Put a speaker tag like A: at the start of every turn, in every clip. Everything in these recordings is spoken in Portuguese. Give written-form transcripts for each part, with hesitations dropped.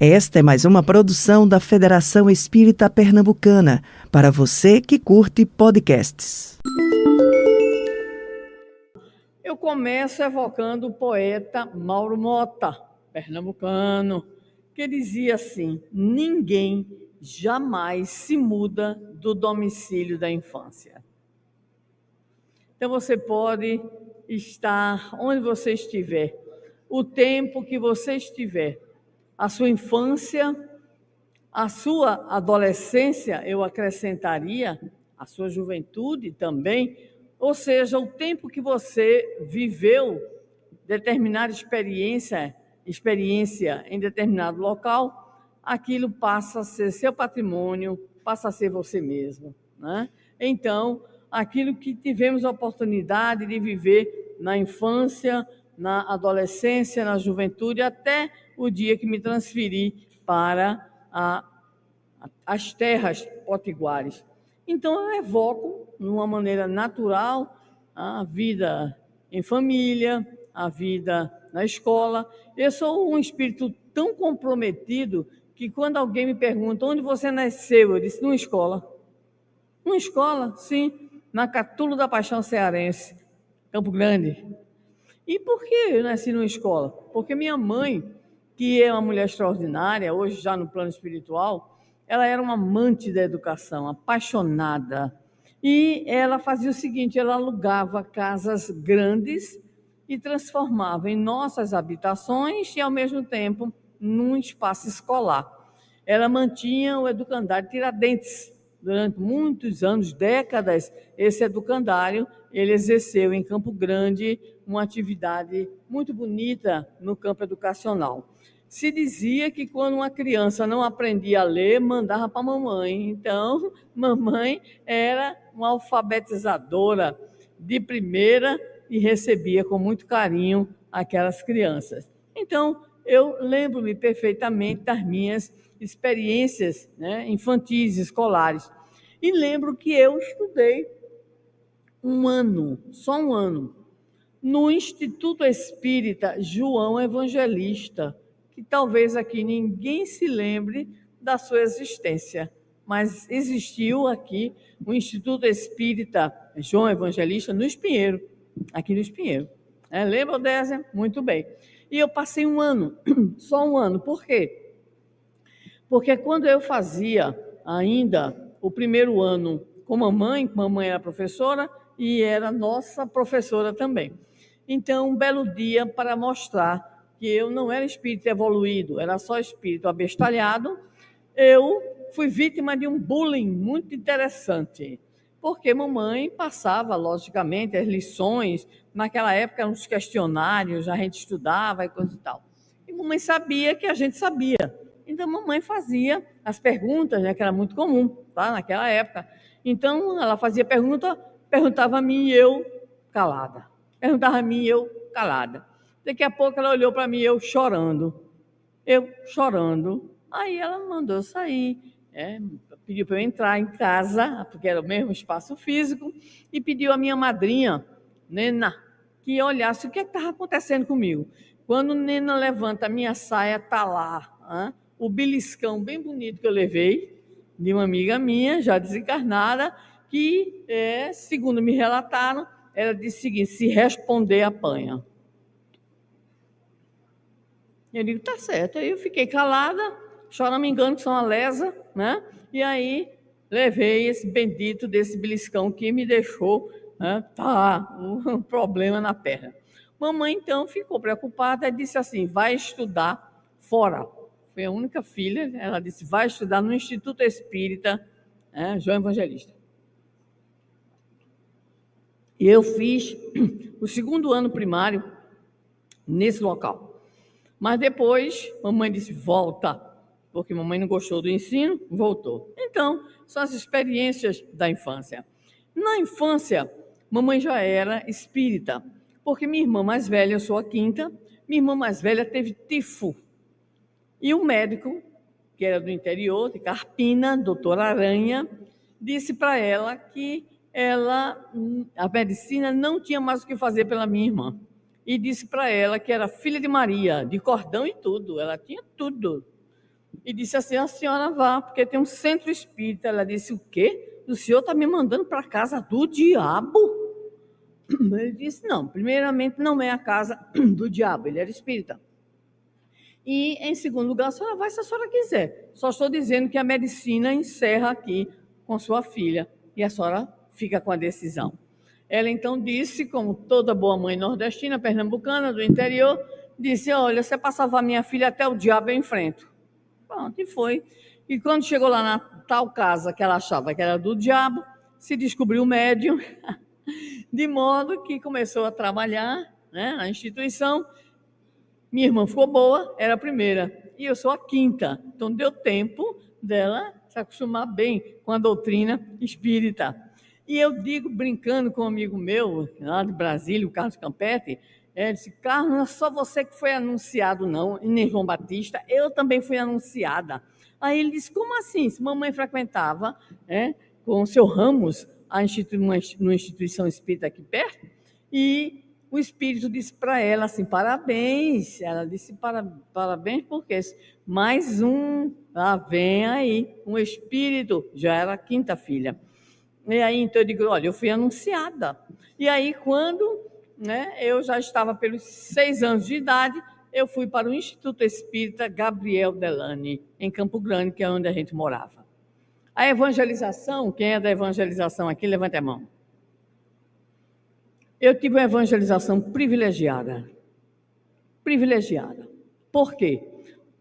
A: Esta é mais uma produção da Federação Espírita Pernambucana, para você que curte podcasts.
B: Eu começo evocando o poeta Mauro Mota, pernambucano, que dizia assim: ninguém jamais se muda do domicílio da infância. Então você pode estar onde você estiver, o tempo que você estiver, a sua infância, a sua adolescência, eu acrescentaria, a sua juventude também, ou seja, o tempo que você viveu determinada experiência em determinado local, aquilo passa a ser seu patrimônio, passa a ser você mesmo, né? Então, aquilo que tivemos a oportunidade de viver na infância, na adolescência, na juventude, até o dia que me transferi para as terras potiguares. Então, eu evoco, de uma maneira natural, a vida em família, a vida na escola. Eu sou um espírito tão comprometido que quando alguém me pergunta onde você nasceu, eu disse, numa escola. Numa escola, sim, na Catulo da Paixão Cearense, Campo Grande. E por que eu nasci numa escola? Porque minha mãe, que é uma mulher extraordinária, hoje já no plano espiritual, ela era uma amante da educação, apaixonada. E ela fazia o seguinte, ela alugava casas grandes e transformava em nossas habitações e, ao mesmo tempo, num espaço escolar. Ela mantinha o educandário Tiradentes. Durante muitos anos, décadas, esse educandário, ele exerceu em Campo Grande uma atividade muito bonita no campo educacional. Se dizia que quando uma criança não aprendia a ler, mandava para a mamãe. Então, mamãe era uma alfabetizadora de primeira e recebia com muito carinho aquelas crianças. Então, eu lembro-me perfeitamente das minhas experiências, né, infantis, escolares. E lembro que eu estudei um ano, só um ano, no Instituto Espírita João Evangelista, que talvez aqui ninguém se lembre da sua existência, mas existiu aqui o Instituto Espírita João Evangelista no Espinheiro, aqui no Espinheiro. Lembra, Odésia? Muito bem. E eu passei um ano, só um ano. Por quê? Porque quando eu fazia ainda o primeiro ano com mamãe era professora e era nossa professora também. Então, um belo dia, para mostrar que eu não era espírito evoluído, era só espírito abestalhado, eu fui vítima de um bullying muito interessante, porque mamãe passava, logicamente, as lições, naquela época, uns questionários, a gente estudava e coisa e tal. E mamãe sabia que a gente sabia. Então, mamãe fazia as perguntas, né, que era muito comum, tá, naquela época. Então, ela fazia pergunta, perguntava a mim e eu calada. Perguntava a mim e eu calada. Daqui a pouco ela olhou para mim e eu chorando. Aí ela mandou eu sair, pediu para eu entrar em casa, porque era o mesmo espaço físico, e pediu à minha madrinha, Nena, que olhasse o que estava acontecendo comigo. Quando Nena levanta a minha saia, está lá, o beliscão bem bonito que eu levei, de uma amiga minha, já desencarnada, que, segundo me relataram, ela disse o seguinte: se responder, apanha. Eu digo, tá certo. Aí eu fiquei calada, choramingando, que sou uma lesa, né? E aí levei esse bendito desse beliscão que me deixou, né, um problema na perna. Mamãe, então, ficou preocupada e disse assim, vai estudar fora. Foi a única filha, ela disse, vai estudar no Instituto Espírita, João Evangelista. E eu fiz o segundo ano primário nesse local. Mas depois, mamãe disse, volta, porque mamãe não gostou do ensino, voltou. Então, são as experiências da infância. Na infância, mamãe já era espírita, porque minha irmã mais velha, eu sou a quinta, minha irmã mais velha teve tifo. E o médico, que era do interior, de Carpina, doutor Aranha, disse para ela que a medicina não tinha mais o que fazer pela minha irmã. E disse para ela que era filha de Maria, de cordão e tudo, ela tinha tudo. e disse assim: a senhora vá, porque tem um centro espírita. Ela disse: o quê? O senhor está me mandando para a casa do diabo? Ele disse: não, primeiramente não é a casa do diabo, ele era espírita. E, em segundo lugar, a senhora vai se a senhora quiser. Só estou dizendo que a medicina encerra aqui com sua filha e a senhora fica com a decisão. Ela então disse, como toda boa mãe nordestina, pernambucana, do interior, disse: olha, se é para salvar minha filha, até o diabo eu enfrento. Pronto, e foi. E quando chegou lá na tal casa que ela achava que era do diabo, se descobriu médium, de modo que começou a trabalhar, né, na instituição. Minha irmã ficou boa, era a primeira, e eu sou a quinta. Então deu tempo dela se acostumar bem com a doutrina espírita. E eu digo, brincando com um amigo meu, lá de Brasília, o Carlos Campetti, ele disse: Carlos, não é só você que foi anunciado, não, e nem João Batista, eu também fui anunciada. Aí ele disse: como assim? Se mamãe frequentava, com o seu Ramos, uma instituição espírita aqui perto, e o espírito disse para ela assim: parabéns. Ela disse: parabéns, porque mais um, vem aí, um espírito, já era a quinta filha. E aí, então, eu digo: olha, eu fui anunciada. E aí, quando eu já estava pelos 6 anos de idade, eu fui para o Instituto Espírita Gabriel Delane, em Campo Grande, que é onde a gente morava. A evangelização, quem é da evangelização aqui, levanta a mão. Eu tive uma evangelização privilegiada. Privilegiada. Por quê?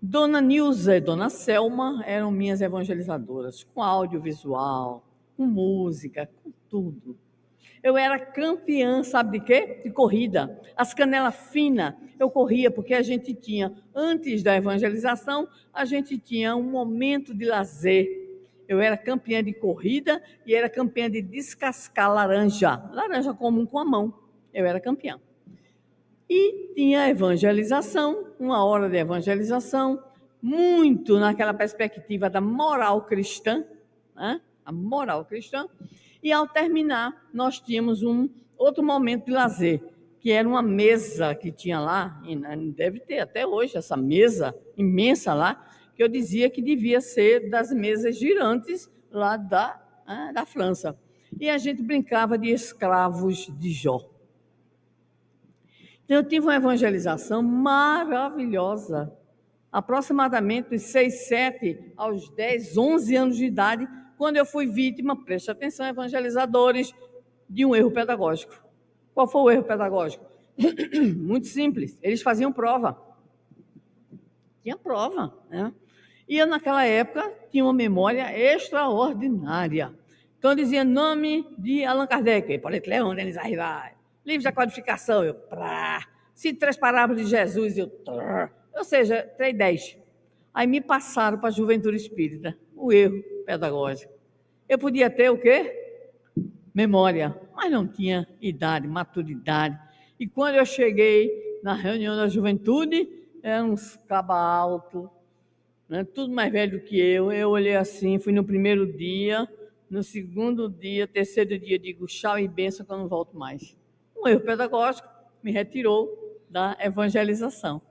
B: Dona Nilza e Dona Selma eram minhas evangelizadoras, com audiovisual, com música, com tudo. Eu era campeã, sabe de quê? De corrida. As canelas finas, eu corria, porque a gente tinha, antes da evangelização, a gente tinha um momento de lazer. Eu era campeã de corrida e era campeã de descascar laranja. Laranja comum com a mão. Eu era campeã. E tinha a evangelização, 1 hora de evangelização, muito naquela perspectiva da moral cristã, né? A moral cristã. E, ao terminar, nós tínhamos um outro momento de lazer, que era uma mesa que tinha lá, e deve ter até hoje essa mesa imensa lá, que eu dizia que devia ser das mesas girantes lá da França. E a gente brincava de escravos de Jó. Então, eu tive uma evangelização maravilhosa, aproximadamente dos 6, 7 aos 10, 11 anos de idade, quando eu fui vítima, preste atenção, evangelizadores, de um erro pedagógico. Qual foi o erro pedagógico? Muito simples, eles faziam prova. Tinha prova, né? E eu, naquela época, tinha uma memória extraordinária. Então, eu dizia nome de Allan Kardec, Hipólito Leão, Denis Arrivai, livro da codificação, eu, cito 3 parábolas de Jesus, eu, ou seja, 3, 10. Aí me passaram para a juventude espírita, o erro pedagógico. Eu podia ter o quê? Memória, mas não tinha idade, maturidade. E quando eu cheguei na reunião da juventude, eram uns caba alto, né, tudo mais velho do que eu. Eu olhei assim, fui no primeiro dia, no segundo dia, terceiro dia, digo tchau e bênção que eu não volto mais. Um erro pedagógico me retirou da evangelização.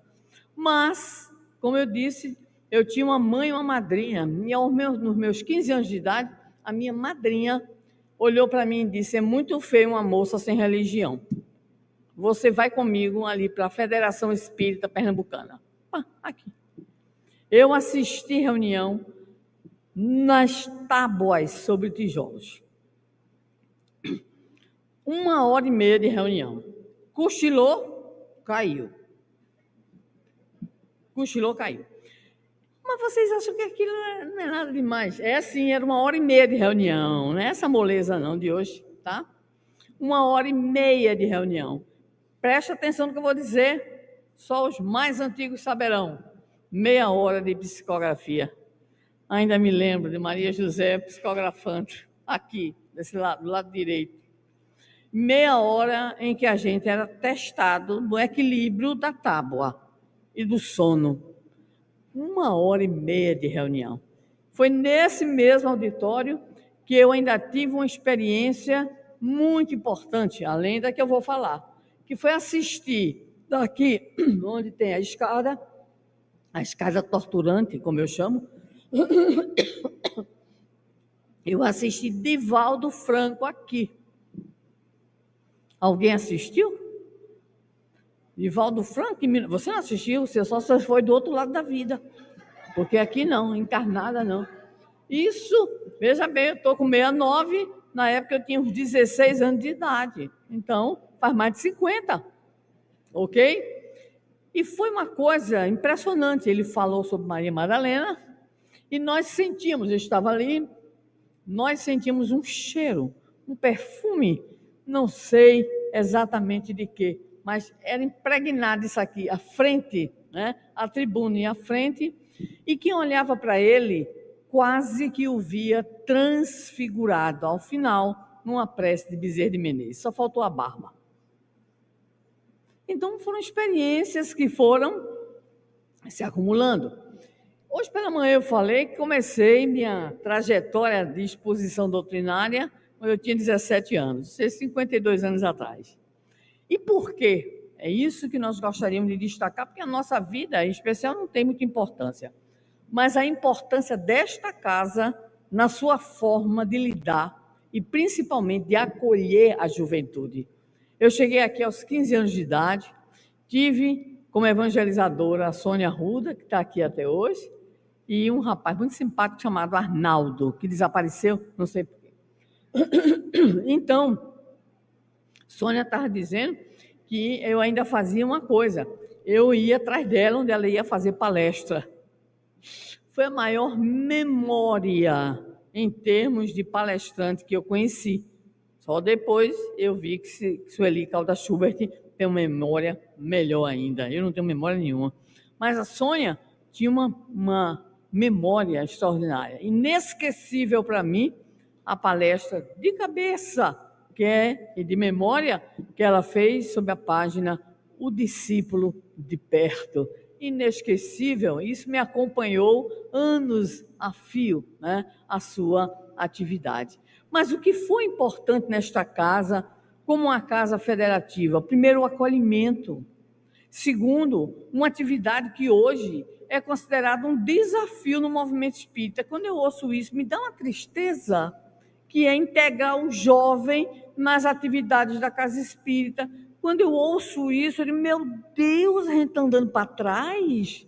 B: Mas, como eu disse, eu tinha uma mãe e uma madrinha, e nos meus 15 anos de idade, a minha madrinha olhou para mim e disse: é muito feio uma moça sem religião. Você vai comigo ali para a Federação Espírita Pernambucana. Aqui. Eu assisti reunião nas tábuas sobre tijolos. 1h30 de reunião. Cochilou, caiu. Cochilou, caiu. Mas vocês acham que aquilo não é nada demais? É assim, era 1h30 de reunião, não é essa moleza não de hoje, tá? 1h30 de reunião. Preste atenção no que eu vou dizer, só os mais antigos saberão. Meia hora de psicografia. Ainda me lembro de Maria José psicografando, aqui, desse lado, do lado direito. Meia hora em que a gente era testado no equilíbrio da tábua e do sono. 1h30 de reunião. Foi nesse mesmo auditório que eu ainda tive uma experiência muito importante, além da que eu vou falar, que foi assistir daqui, onde tem a escada, a escada torturante, como eu chamo, eu assisti Divaldo Franco aqui. Alguém assistiu? Divaldo Franco? Você não assistiu, você só foi do outro lado da vida. Porque aqui não, encarnada não. Isso, veja bem, eu estou com 69, na época eu tinha uns 16 anos de idade. Então, faz mais de 50, ok? E foi uma coisa impressionante. Ele falou sobre Maria Madalena e nós sentimos, eu estava ali, nós sentimos um cheiro, um perfume, não sei exatamente de quê, mas era impregnado isso aqui, a frente, né? A tribuna e a frente, e quem olhava para ele quase que o via transfigurado, ao final, numa prece de Bezerra de Menezes, só faltou a barba. Então foram experiências que foram se acumulando. Hoje pela manhã eu falei que comecei minha trajetória de exposição doutrinária quando eu tinha 17 anos, 52 anos atrás. E por quê? É isso que nós gostaríamos de destacar, porque a nossa vida, em especial, não tem muita importância. Mas a importância desta casa na sua forma de lidar e principalmente de acolher a juventude. Eu cheguei aqui aos 15 anos de idade, tive como evangelizadora a Sônia Ruda, que está aqui até hoje, e um rapaz muito simpático chamado Arnaldo, que desapareceu, não sei por quê. Então, Sônia estava dizendo que eu ainda fazia uma coisa, eu ia atrás dela, onde ela ia fazer palestra. Foi a maior memória em termos de palestrante que eu conheci. Só depois eu vi que Sueli Caldas Schubert tem uma memória melhor ainda. Eu não tenho memória nenhuma. Mas a Sônia tinha uma memória extraordinária. Inesquecível para mim a palestra de cabeça e de memória que ela fez sobre a página O Discípulo de Perto. Inesquecível, isso me acompanhou anos a fio, né, a sua atividade. Mas o que foi importante nesta casa, como uma casa federativa? Primeiro, o acolhimento. Segundo, uma atividade que hoje é considerada um desafio no movimento espírita. Quando eu ouço isso, me dá uma tristeza, que é integrar o jovem nas atividades da casa espírita. Quando eu ouço isso, eu digo, meu Deus, a gente está andando para trás.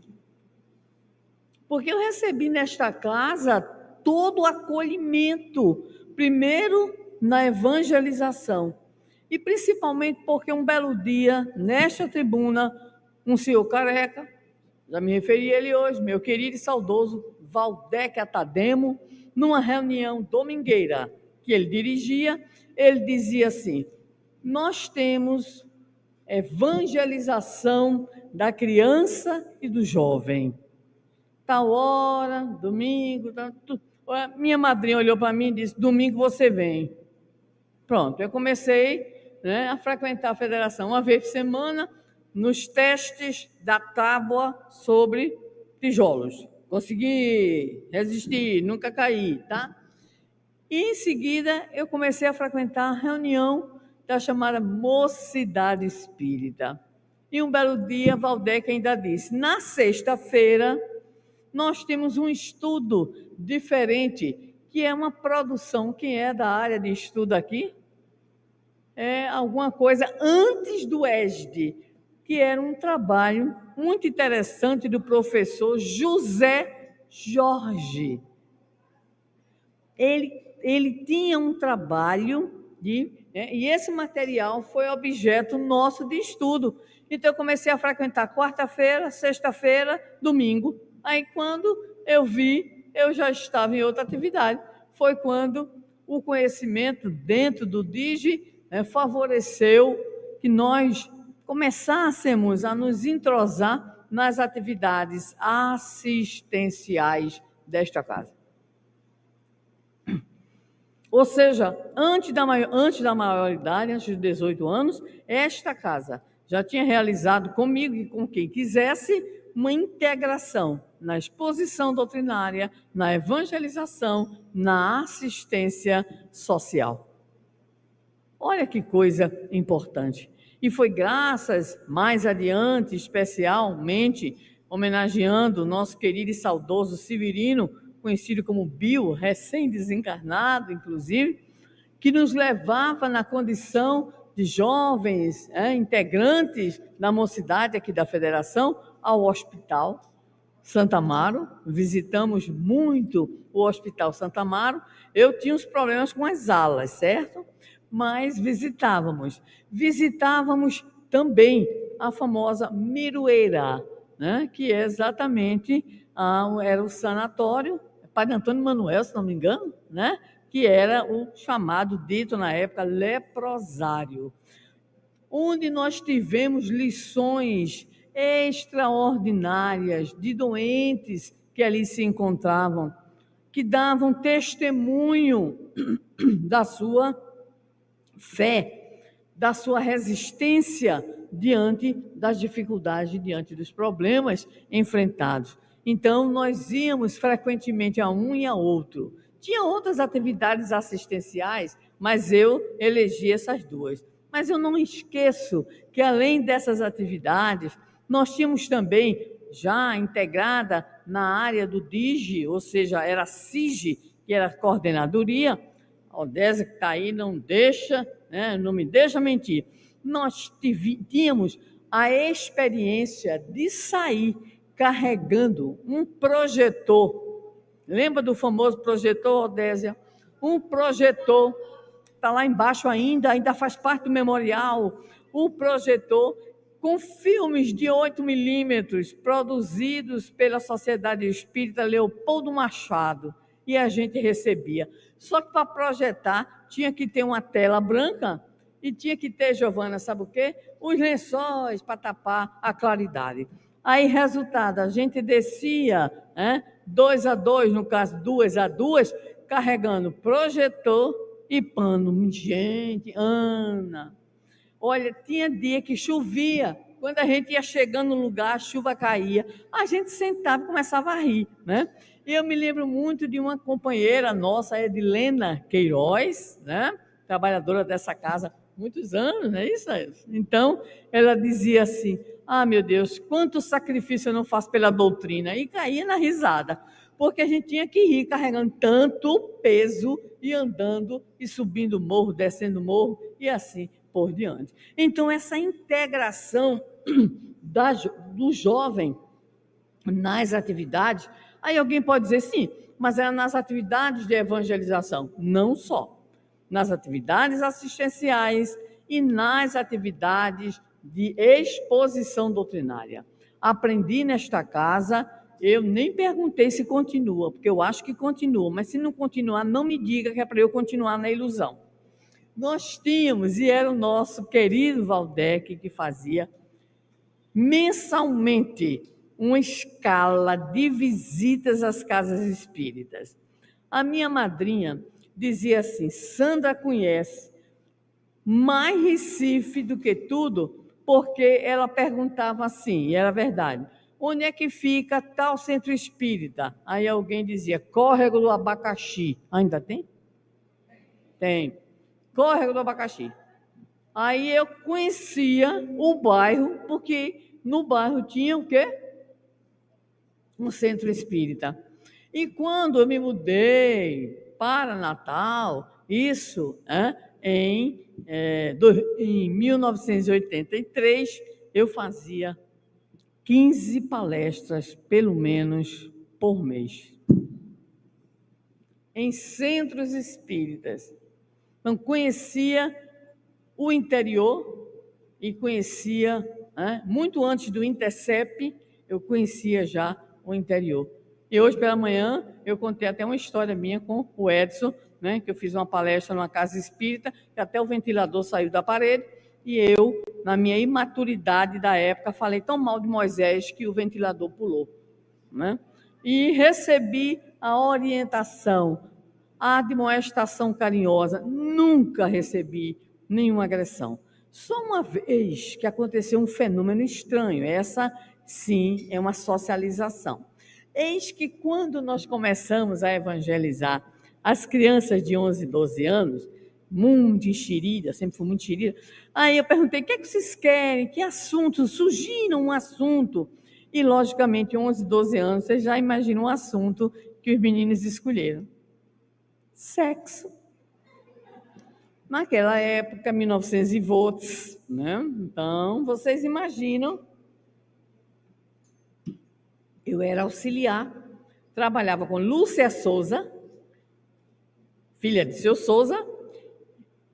B: Porque eu recebi nesta casa todo o acolhimento, primeiro na evangelização, e principalmente porque um belo dia, nesta tribuna, um senhor careca, já me referi a ele hoje, meu querido e saudoso Valdec Atademo, numa reunião domingueira que ele dirigia, ele dizia assim, nós temos evangelização da criança e do jovem. Tal hora, domingo, minha madrinha olhou para mim e disse, domingo você vem. Pronto, eu comecei, né, a frequentar a federação uma vez por semana, nos testes da tábua sobre tijolos. Consegui resistir, nunca caí, tá? E em seguida eu comecei a frequentar a reunião da chamada Mocidade Espírita. E um belo dia, Valdec ainda disse, na sexta-feira, nós temos um estudo diferente, que é uma produção, quem é da área de estudo aqui? É alguma coisa antes do ESD, que era um trabalho muito interessante do professor José Jorge. Ele tinha um trabalho, e esse material foi objeto nosso de estudo. Então, eu comecei a frequentar quarta-feira, sexta-feira, domingo. Aí, quando eu vi, eu já estava em outra atividade. Foi quando o conhecimento dentro do DIGI favoreceu que nós começássemos a nos entrosar nas atividades assistenciais desta casa. Ou seja, antes da maioridade, antes de 18 anos, esta casa já tinha realizado comigo e com quem quisesse uma integração na exposição doutrinária, na evangelização, na assistência social. Olha que coisa importante. E foi graças, mais adiante, especialmente, homenageando o nosso querido e saudoso Severino, conhecido como Bill, recém-desencarnado, inclusive, que nos levava na condição de jovens, integrantes da mocidade aqui da Federação, ao Hospital Santa Amaro. Visitamos muito o Hospital Santa Amaro. Eu tinha uns problemas com as alas, certo? Mas visitávamos. Visitávamos também a famosa Miroeira, né? Que é exatamente, era o sanatório, Padre Antônio Manuel, se não me engano, né? Que era o chamado, dito na época, leprosário, onde nós tivemos lições extraordinárias de doentes que ali se encontravam, que davam testemunho da sua fé, da sua resistência diante das dificuldades, diante dos problemas enfrentados. Então, nós íamos frequentemente a um e a outro. Tinha outras atividades assistenciais, mas eu elegi essas duas. Mas eu não esqueço que, além dessas atividades, nós tínhamos também, já integrada na área do DIGE, ou seja, era a CIGE, que era a coordenadoria, a Odésia que está aí, não deixa, não me deixa mentir. Nós tínhamos a experiência de sair carregando um projetor. Lembra do famoso projetor, Odésia? Um projetor, está lá embaixo ainda faz parte do memorial, um projetor com filmes de 8 milímetros produzidos pela Sociedade Espírita Leopoldo Machado, e a gente recebia. Só que para projetar tinha que ter uma tela branca e tinha que ter, Giovana, sabe o quê? Os lençóis para tapar a claridade. Aí, resultado, a gente descia, 2 a 2, no caso 2 a 2, carregando projetor e pano. Gente, Ana, olha, tinha dia que chovia. Quando a gente ia chegando no lugar, a chuva caía, a gente sentava e começava a rir, né? E eu me lembro muito de uma companheira nossa, Edilena Queiroz, né? Trabalhadora dessa casa há muitos anos, não é isso? Então, ela dizia assim: meu Deus, quanto sacrifício eu não faço pela doutrina. E caía na risada, porque a gente tinha que ir carregando tanto peso e andando e subindo morro, descendo morro e assim por diante. Então, essa integração do jovem nas atividades, aí alguém pode dizer sim, mas era nas atividades de evangelização, não só. Nas atividades assistenciais e nas atividades de exposição doutrinária. Aprendi nesta casa, eu nem perguntei se continua, porque eu acho que continua, mas se não continuar, não me diga que é para eu continuar na ilusão. Nós tínhamos, e era o nosso querido Valdec que fazia, mensalmente, uma escala de visitas às casas espíritas. A minha madrinha dizia assim: Sandra conhece mais Recife do que tudo, porque ela perguntava assim, e era verdade: onde é que fica tal centro espírita? Aí alguém dizia: Córrego do Abacaxi. Ainda tem? Tem. Córrego do Abacaxi. Aí eu conhecia o bairro, porque no bairro tinha o quê? Um centro espírita. E quando eu me mudei para Natal, isso em 1983, eu fazia 15 palestras, pelo menos, por mês, em centros espíritas. Então, conhecia o interior e conhecia, muito antes do Intercep, eu conhecia já o interior. E hoje pela manhã eu contei até uma história minha com o Edson, que eu fiz uma palestra numa casa espírita, que até o ventilador saiu da parede, e eu, na minha imaturidade da época, falei tão mal de Moisés que o ventilador pulou. E recebi a orientação, a admoestação carinhosa, nunca recebi nenhuma agressão. Só uma vez que aconteceu um fenômeno estranho, essa sim é uma socialização. Eis que quando nós começamos a evangelizar as crianças de 11, 12 anos, muito enxerida, sempre fui muito enxerida, aí eu perguntei: o que é que vocês querem? Que assunto? Surgiram um assunto E, logicamente, 11, 12 anos, você já imagina um assunto que os meninos escolheram. Sexo. Naquela época, 1900 e volts, né? Então, vocês imaginam, eu era auxiliar, trabalhava com Lúcia Souza, filha de seu Souza,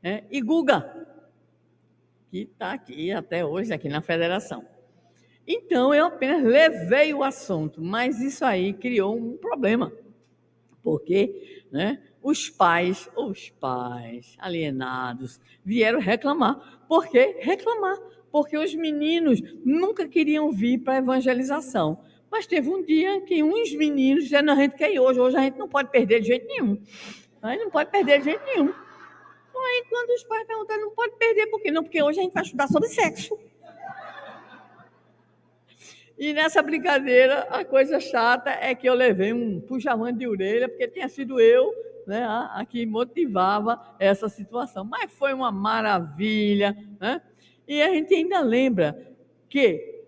B: né? E Guga, que está aqui até hoje, aqui na federação. Então, eu apenas levei o assunto, mas isso aí criou um problema, porque, né, os pais alienados vieram reclamar. Por quê? Reclamar, porque os meninos nunca queriam vir para a evangelização. Mas teve um dia que uns meninos disseram, a gente quer ir hoje a gente não pode perder de jeito nenhum. A gente não pode perder de jeito nenhum. Aí, quando os pais perguntaram, não pode perder, por quê? Não, porque hoje a gente vai estudar sobre sexo. E nessa brincadeira, a coisa chata é que eu levei um puxavão de orelha, porque tinha sido eu, né, a que motivava essa situação. Mas foi uma maravilha, né? E a gente ainda lembra que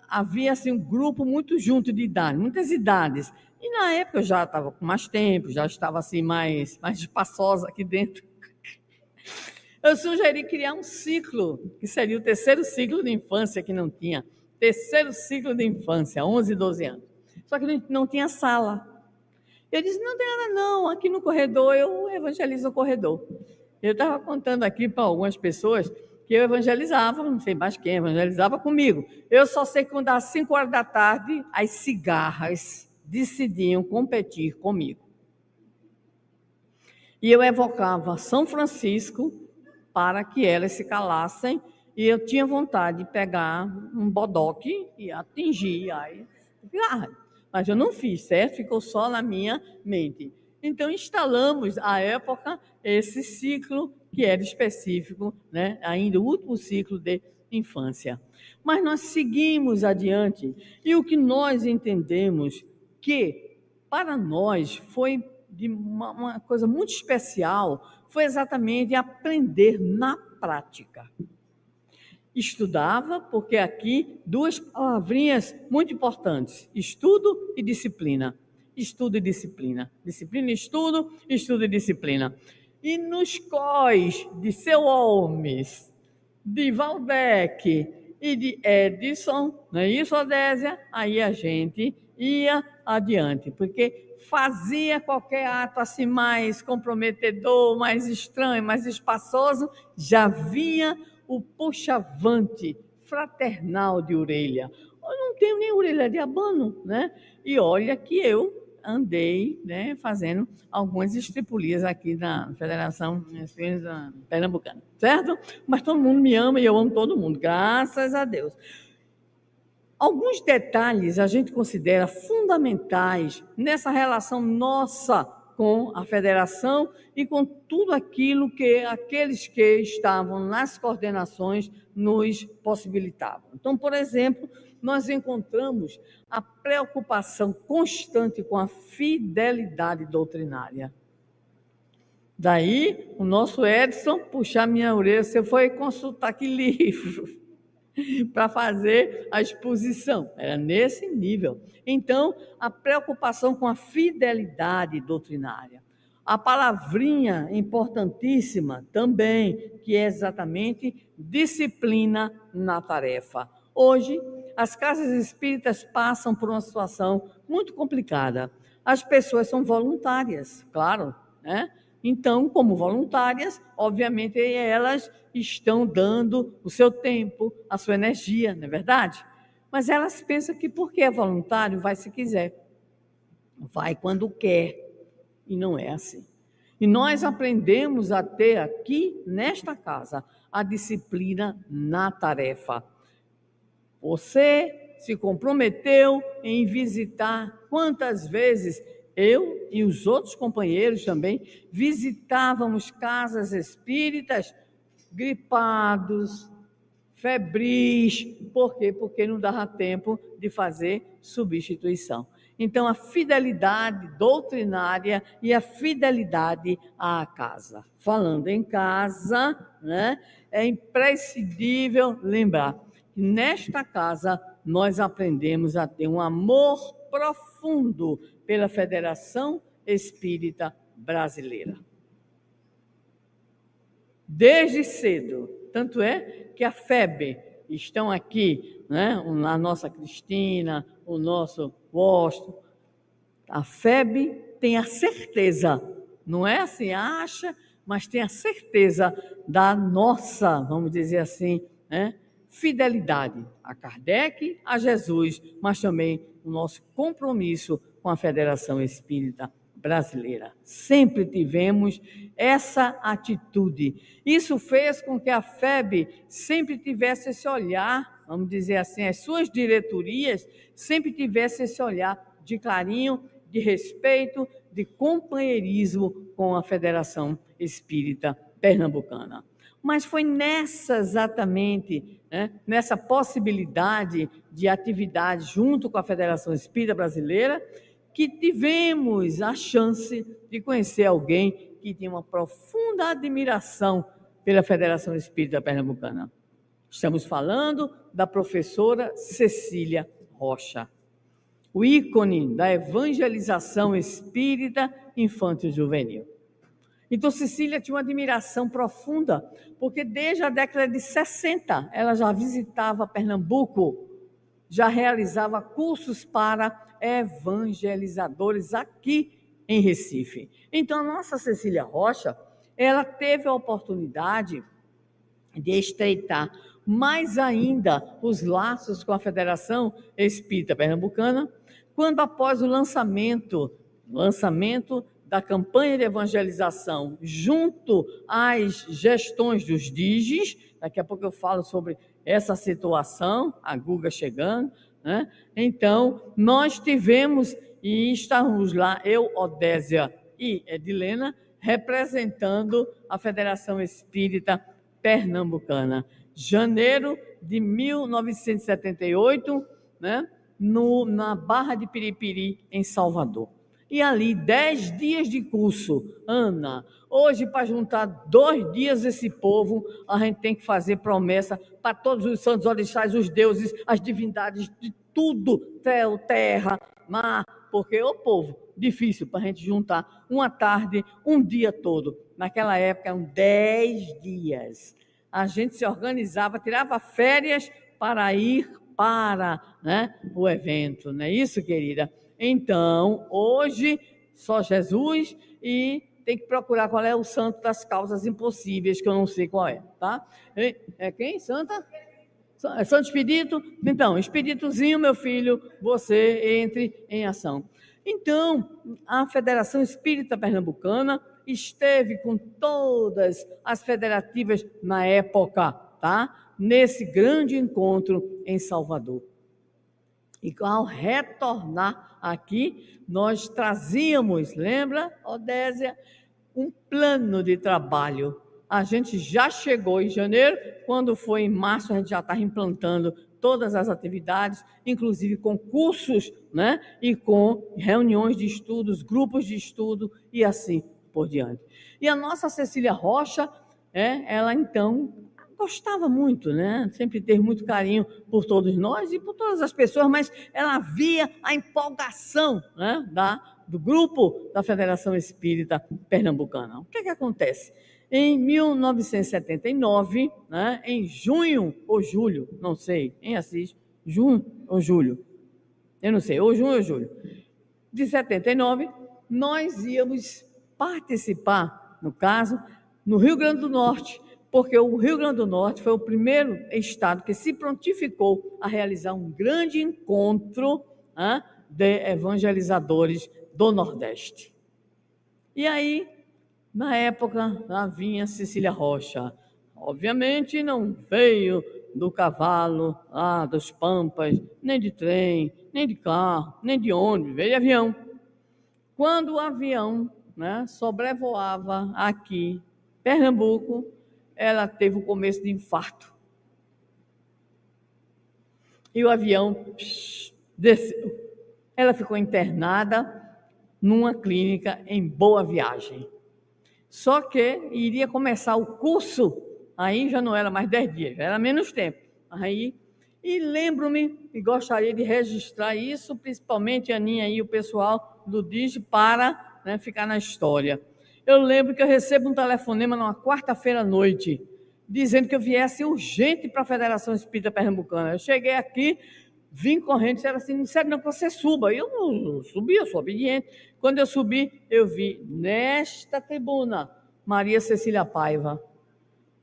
B: havia assim, um grupo muito junto de idade, muitas idades. E na época eu já estava com mais tempo, já estava assim mais espaçosa aqui dentro. Eu sugeri criar um ciclo, que seria o terceiro ciclo de infância que não tinha. Terceiro ciclo de infância, 11, 12 anos. Só que não tinha sala. Eu disse, não tem nada não, aqui no corredor eu evangelizo no corredor. Eu estava contando aqui para algumas pessoas que eu evangelizava, não sei mais quem evangelizava comigo. Eu só sei que quando às 5 horas da tarde, as cigarras decidiam competir comigo. E eu evocava São Francisco para que elas se calassem, e eu tinha vontade de pegar um bodoque e atingir aí, mas eu não fiz, certo? Ficou só na minha mente. Então, instalamos, à época, esse ciclo que era específico, né? Ainda o último ciclo de infância. Mas nós seguimos adiante, e o que nós entendemos que, para nós, foi de uma coisa muito especial, foi exatamente aprender na prática. Estudava, porque aqui duas palavrinhas muito importantes, estudo e disciplina. Estudo e disciplina. Disciplina e estudo, estudo e disciplina. E nos COIs de Seu Holmes, de Valdec e de Edson, não é isso, Odésia? Aí a gente ia adiante, porque fazia qualquer ato assim mais comprometedor, mais estranho, mais espaçoso, já vinha o puxavante fraternal de orelha. Eu não tenho nem orelha de abano, né? E olha que eu andei, né, fazendo algumas estripulias aqui na Federação Espírita Pernambucana, certo? Mas todo mundo me ama e eu amo todo mundo, graças a Deus. Alguns detalhes a gente considera fundamentais nessa relação nossa com a federação e com tudo aquilo que aqueles que estavam nas coordenações nos possibilitavam. Então, por exemplo, nós encontramos a preocupação constante com a fidelidade doutrinária. Daí, o nosso Edson puxar minha orelha, você foi consultar que livro para fazer a exposição, era nesse nível. Então, a preocupação com a fidelidade doutrinária. A palavrinha importantíssima também, que é exatamente disciplina na tarefa. Hoje, as casas espíritas passam por uma situação muito complicada. As pessoas são voluntárias, claro, né? Então, como voluntárias, obviamente elas estão dando o seu tempo, a sua energia, não é verdade? Mas elas pensam que porque é voluntário, vai se quiser. Vai quando quer. E não é assim. E nós aprendemos a ter aqui, nesta casa, a disciplina na tarefa. Você se comprometeu em visitar quantas vezes eu e os outros companheiros também visitávamos casas espíritas gripados, febris. Por quê? Porque não dava tempo de fazer substituição. Então, a fidelidade doutrinária e a fidelidade à casa. Falando em casa, né, é imprescindível lembrar que nesta casa nós aprendemos a ter um amor profundo pela Federação Espírita Brasileira. Desde cedo, tanto é que a FEB, estão aqui, né? A nossa Cristina, o nosso Washington, a FEB tem a certeza, não é assim, acha, mas tem a certeza da nossa, vamos dizer assim, né? Fidelidade a Kardec, a Jesus, mas também o nosso compromisso com a Federação Espírita Brasileira. Sempre tivemos essa atitude. Isso fez com que a FEB sempre tivesse esse olhar, vamos dizer assim, as suas diretorias sempre tivessem esse olhar de carinho, de respeito, de companheirismo com a Federação Espírita Pernambucana. Mas foi exatamente, né, nessa possibilidade de atividade junto com a Federação Espírita Brasileira que tivemos a chance de conhecer alguém que tinha uma profunda admiração pela Federação Espírita Pernambucana. Estamos falando da professora Cecília Rocha, o ícone da evangelização espírita infanto-juvenil. Então, Cecília tinha uma admiração profunda, porque desde a década de 60 ela já visitava Pernambuco, já realizava cursos para evangelizadores aqui em Recife. Então, a nossa Cecília Rocha, ela teve a oportunidade de estreitar mais ainda os laços com a Federação Espírita Pernambucana, quando após o lançamento da campanha de evangelização junto às gestões dos DIGES, daqui a pouco eu falo sobre essa situação, a Guga chegando, né? Então, nós tivemos, e estávamos lá, eu, Odésia e Edilena, representando a Federação Espírita Pernambucana. Janeiro de 1978, né? Na Barra de Piripiri, em Salvador. E ali, 10 dias de curso. Ana, hoje, para juntar 2 dias esse povo, a gente tem que fazer promessa para todos os santos orixás, os deuses, as divindades, de tudo, céu, terra, mar, porque o povo, difícil para a gente juntar uma tarde, um dia todo. Naquela época, eram 10 dias. A gente se organizava, tirava férias para ir para, né, o evento, não é isso, querida? Então, hoje, só Jesus, e tem que procurar qual é o santo das causas impossíveis, que eu não sei qual é, tá? É quem? Santa? Santo Expedito? Então, Expeditozinho, meu filho, você entre em ação. Então, a Federação Espírita Pernambucana esteve com todas as federativas na época, tá? Nesse grande encontro em Salvador. E ao retornar aqui, nós trazíamos, lembra, Odésia, um plano de trabalho. A gente já chegou em janeiro, quando foi em março, a gente já estava implantando todas as atividades, inclusive com cursos, né? E com reuniões de estudos, grupos de estudo e assim por diante. E a nossa Cecília Rocha, ela então gostava muito, né? Sempre teve muito carinho por todos nós e por todas as pessoas, mas ela via a empolgação, né, do grupo da Federação Espírita Pernambucana. O que acontece? Em 1979, né, em junho ou julho, não sei, em Assis, junho ou julho, eu não sei, ou junho ou julho, de 79, nós íamos participar, no caso, no Rio Grande do Norte, porque o Rio Grande do Norte foi o primeiro estado que se prontificou a realizar um grande encontro de evangelizadores do Nordeste. E aí, na época, lá vinha Cecília Rocha. Obviamente não veio do cavalo, dos Pampas, nem de trem, nem de carro, nem de ônibus, veio de avião. Quando o avião, né, sobrevoava aqui, Pernambuco, ela teve o começo de infarto. E o avião desceu. Ela ficou internada numa clínica em Boa Viagem. Só que iria começar o curso, aí já não era mais 10 dias, já era menos tempo. Aí E lembro-me, e gostaria de registrar isso, principalmente a Aninha e o pessoal do DIG, para, né, ficar na história. Eu lembro que eu recebo um telefonema numa quarta-feira à noite, dizendo que eu viesse urgente para a Federação Espírita Pernambucana. Eu cheguei aqui, vim correndo, disseram assim, não sério não que você suba. Eu não subi, eu sou obediente. Quando eu subi, eu vi nesta tribuna Maria Cecília Paiva,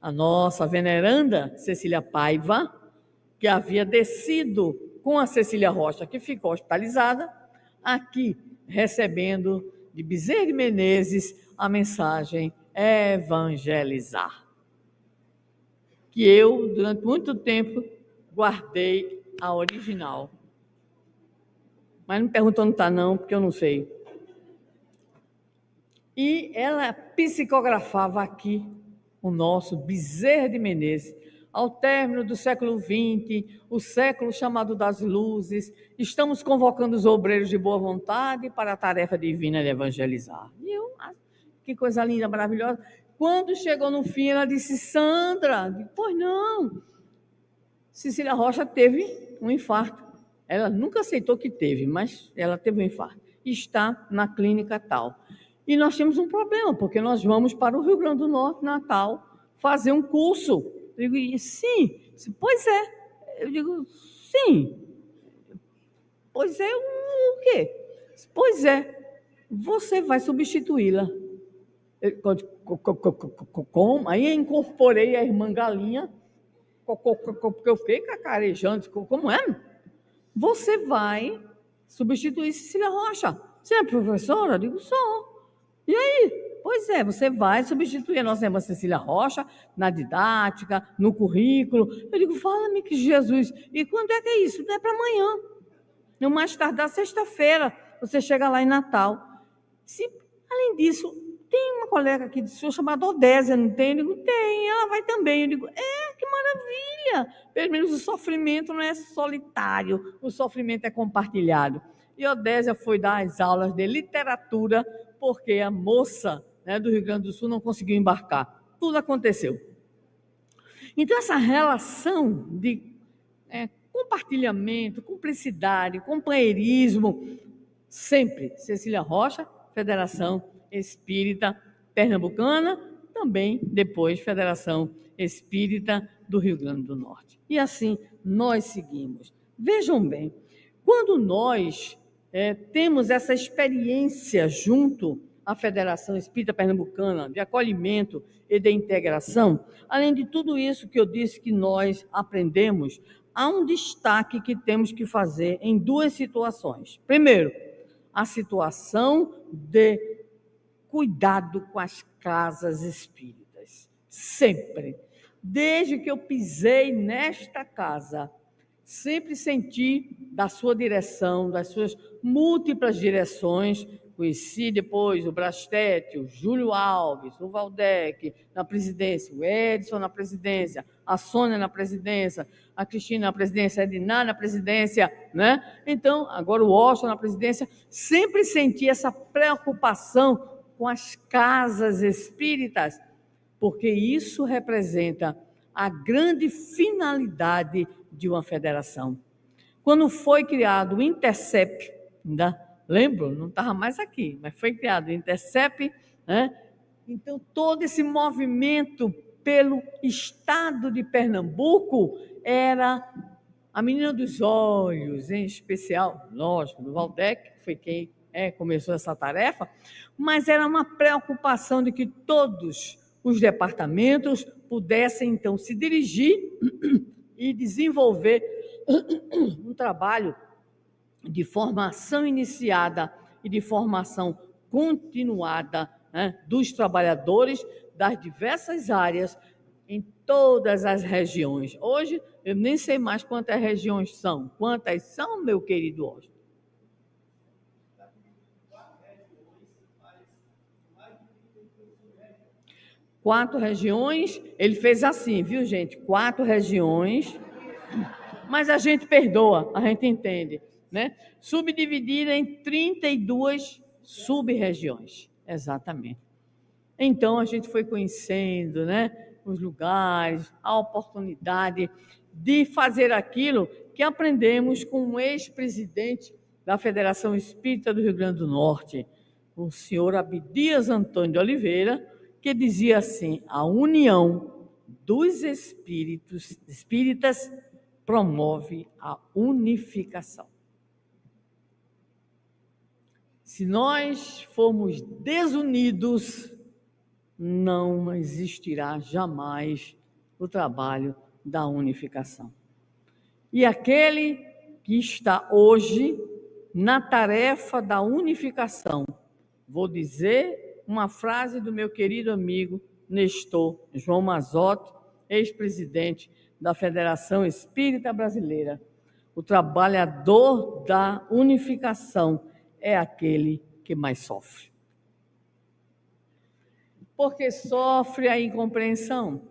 B: a nossa veneranda Cecília Paiva, que havia descido com a Cecília Rocha, que ficou hospitalizada, aqui recebendo de Bezerra de Menezes a mensagem evangelizar, que eu, durante muito tempo, guardei a original. Mas não me perguntou onde está não, porque eu não sei. E ela psicografava aqui o nosso Bezerra de Menezes. Ao término do século XX, o século chamado das luzes, estamos convocando os obreiros de boa vontade para a tarefa divina de evangelizar. E eu, que coisa linda, maravilhosa. Quando chegou no fim, ela disse, Sandra, pois não. Cecília Rocha teve um infarto. Ela nunca aceitou que teve, mas ela teve um infarto. Está na clínica tal. E nós temos um problema, porque nós vamos para o Rio Grande do Norte, Natal, fazer um curso. Eu digo, sim. Pois é. Eu digo, sim. Pois é, o quê? Pois é, você vai substituí-la. Como? Aí eu incorporei a irmã Galinha, porque eu fiquei cacarejando. Como é? Você vai substituir Cecília Rocha. Você é professora? Eu digo, sou. E aí? Pois é, você vai substituir a nossa irmã Cecília Rocha na didática, no currículo. Eu digo, fala-me que Jesus. E quando é que é isso? Não é para amanhã. No mais tardar, sexta-feira, você chega lá em Natal. Além disso, tem uma colega aqui de senhor chamada Odésia, não tem? Eu digo, tem, ela vai também. Eu digo, que maravilha! Pelo menos o sofrimento não é solitário, o sofrimento é compartilhado. E Odésia foi dar as aulas de literatura, porque a moça, né, do Rio Grande do Sul não conseguiu embarcar. Tudo aconteceu. Então, essa relação de compartilhamento, cumplicidade, companheirismo, sempre. Cecília Rocha, Federação Espírita Pernambucana, também depois Federação Espírita do Rio Grande do Norte. E assim nós seguimos. Vejam bem, quando nós temos essa experiência junto à Federação Espírita Pernambucana de acolhimento e de integração, além de tudo isso que eu disse que nós aprendemos, há um destaque que temos que fazer em duas situações. Primeiro, a situação de cuidado com as casas espíritas. Sempre. Desde que eu pisei nesta casa, sempre senti da sua direção, das suas múltiplas direções. Conheci depois o Brastete, o Júlio Alves, o Valdec na presidência, o Edson na presidência, a Sônia na presidência, a Cristina na presidência, a Edna na presidência, né? Então, agora o Washington na presidência. Sempre senti essa preocupação com as casas espíritas, porque isso representa a grande finalidade de uma federação. Quando foi criado o Intercep, ainda lembro, não estava mais aqui, mas foi criado o Intercep, né? Então, todo esse movimento pelo estado de Pernambuco era a menina dos olhos, em especial, lógico, do Valdec, que foi quem começou essa tarefa, mas era uma preocupação de que todos os departamentos pudessem, então, se dirigir e desenvolver um trabalho de formação iniciada e de formação continuada, né, dos trabalhadores das diversas áreas em todas as regiões. Hoje, eu nem sei mais quantas regiões são. Quantas são, meu querido Washington? 4 regiões. Ele fez assim, viu, gente? 4 regiões. Mas a gente perdoa, a gente entende, né? Subdividida em 32 sub-regiões. Exatamente. Então, a gente foi conhecendo, né, os lugares, a oportunidade de fazer aquilo que aprendemos com um ex-presidente da Federação Espírita do Rio Grande do Norte, o senhor Abdias Antônio de Oliveira, que dizia assim: a união dos espíritas promove a unificação. Se nós formos desunidos, não existirá jamais o trabalho da unificação. E aquele que está hoje na tarefa da unificação, vou dizer uma frase do meu querido amigo Nestor João Mazzotti, ex-presidente da Federação Espírita Brasileira: o trabalhador da unificação é aquele que mais sofre. Porque sofre a incompreensão,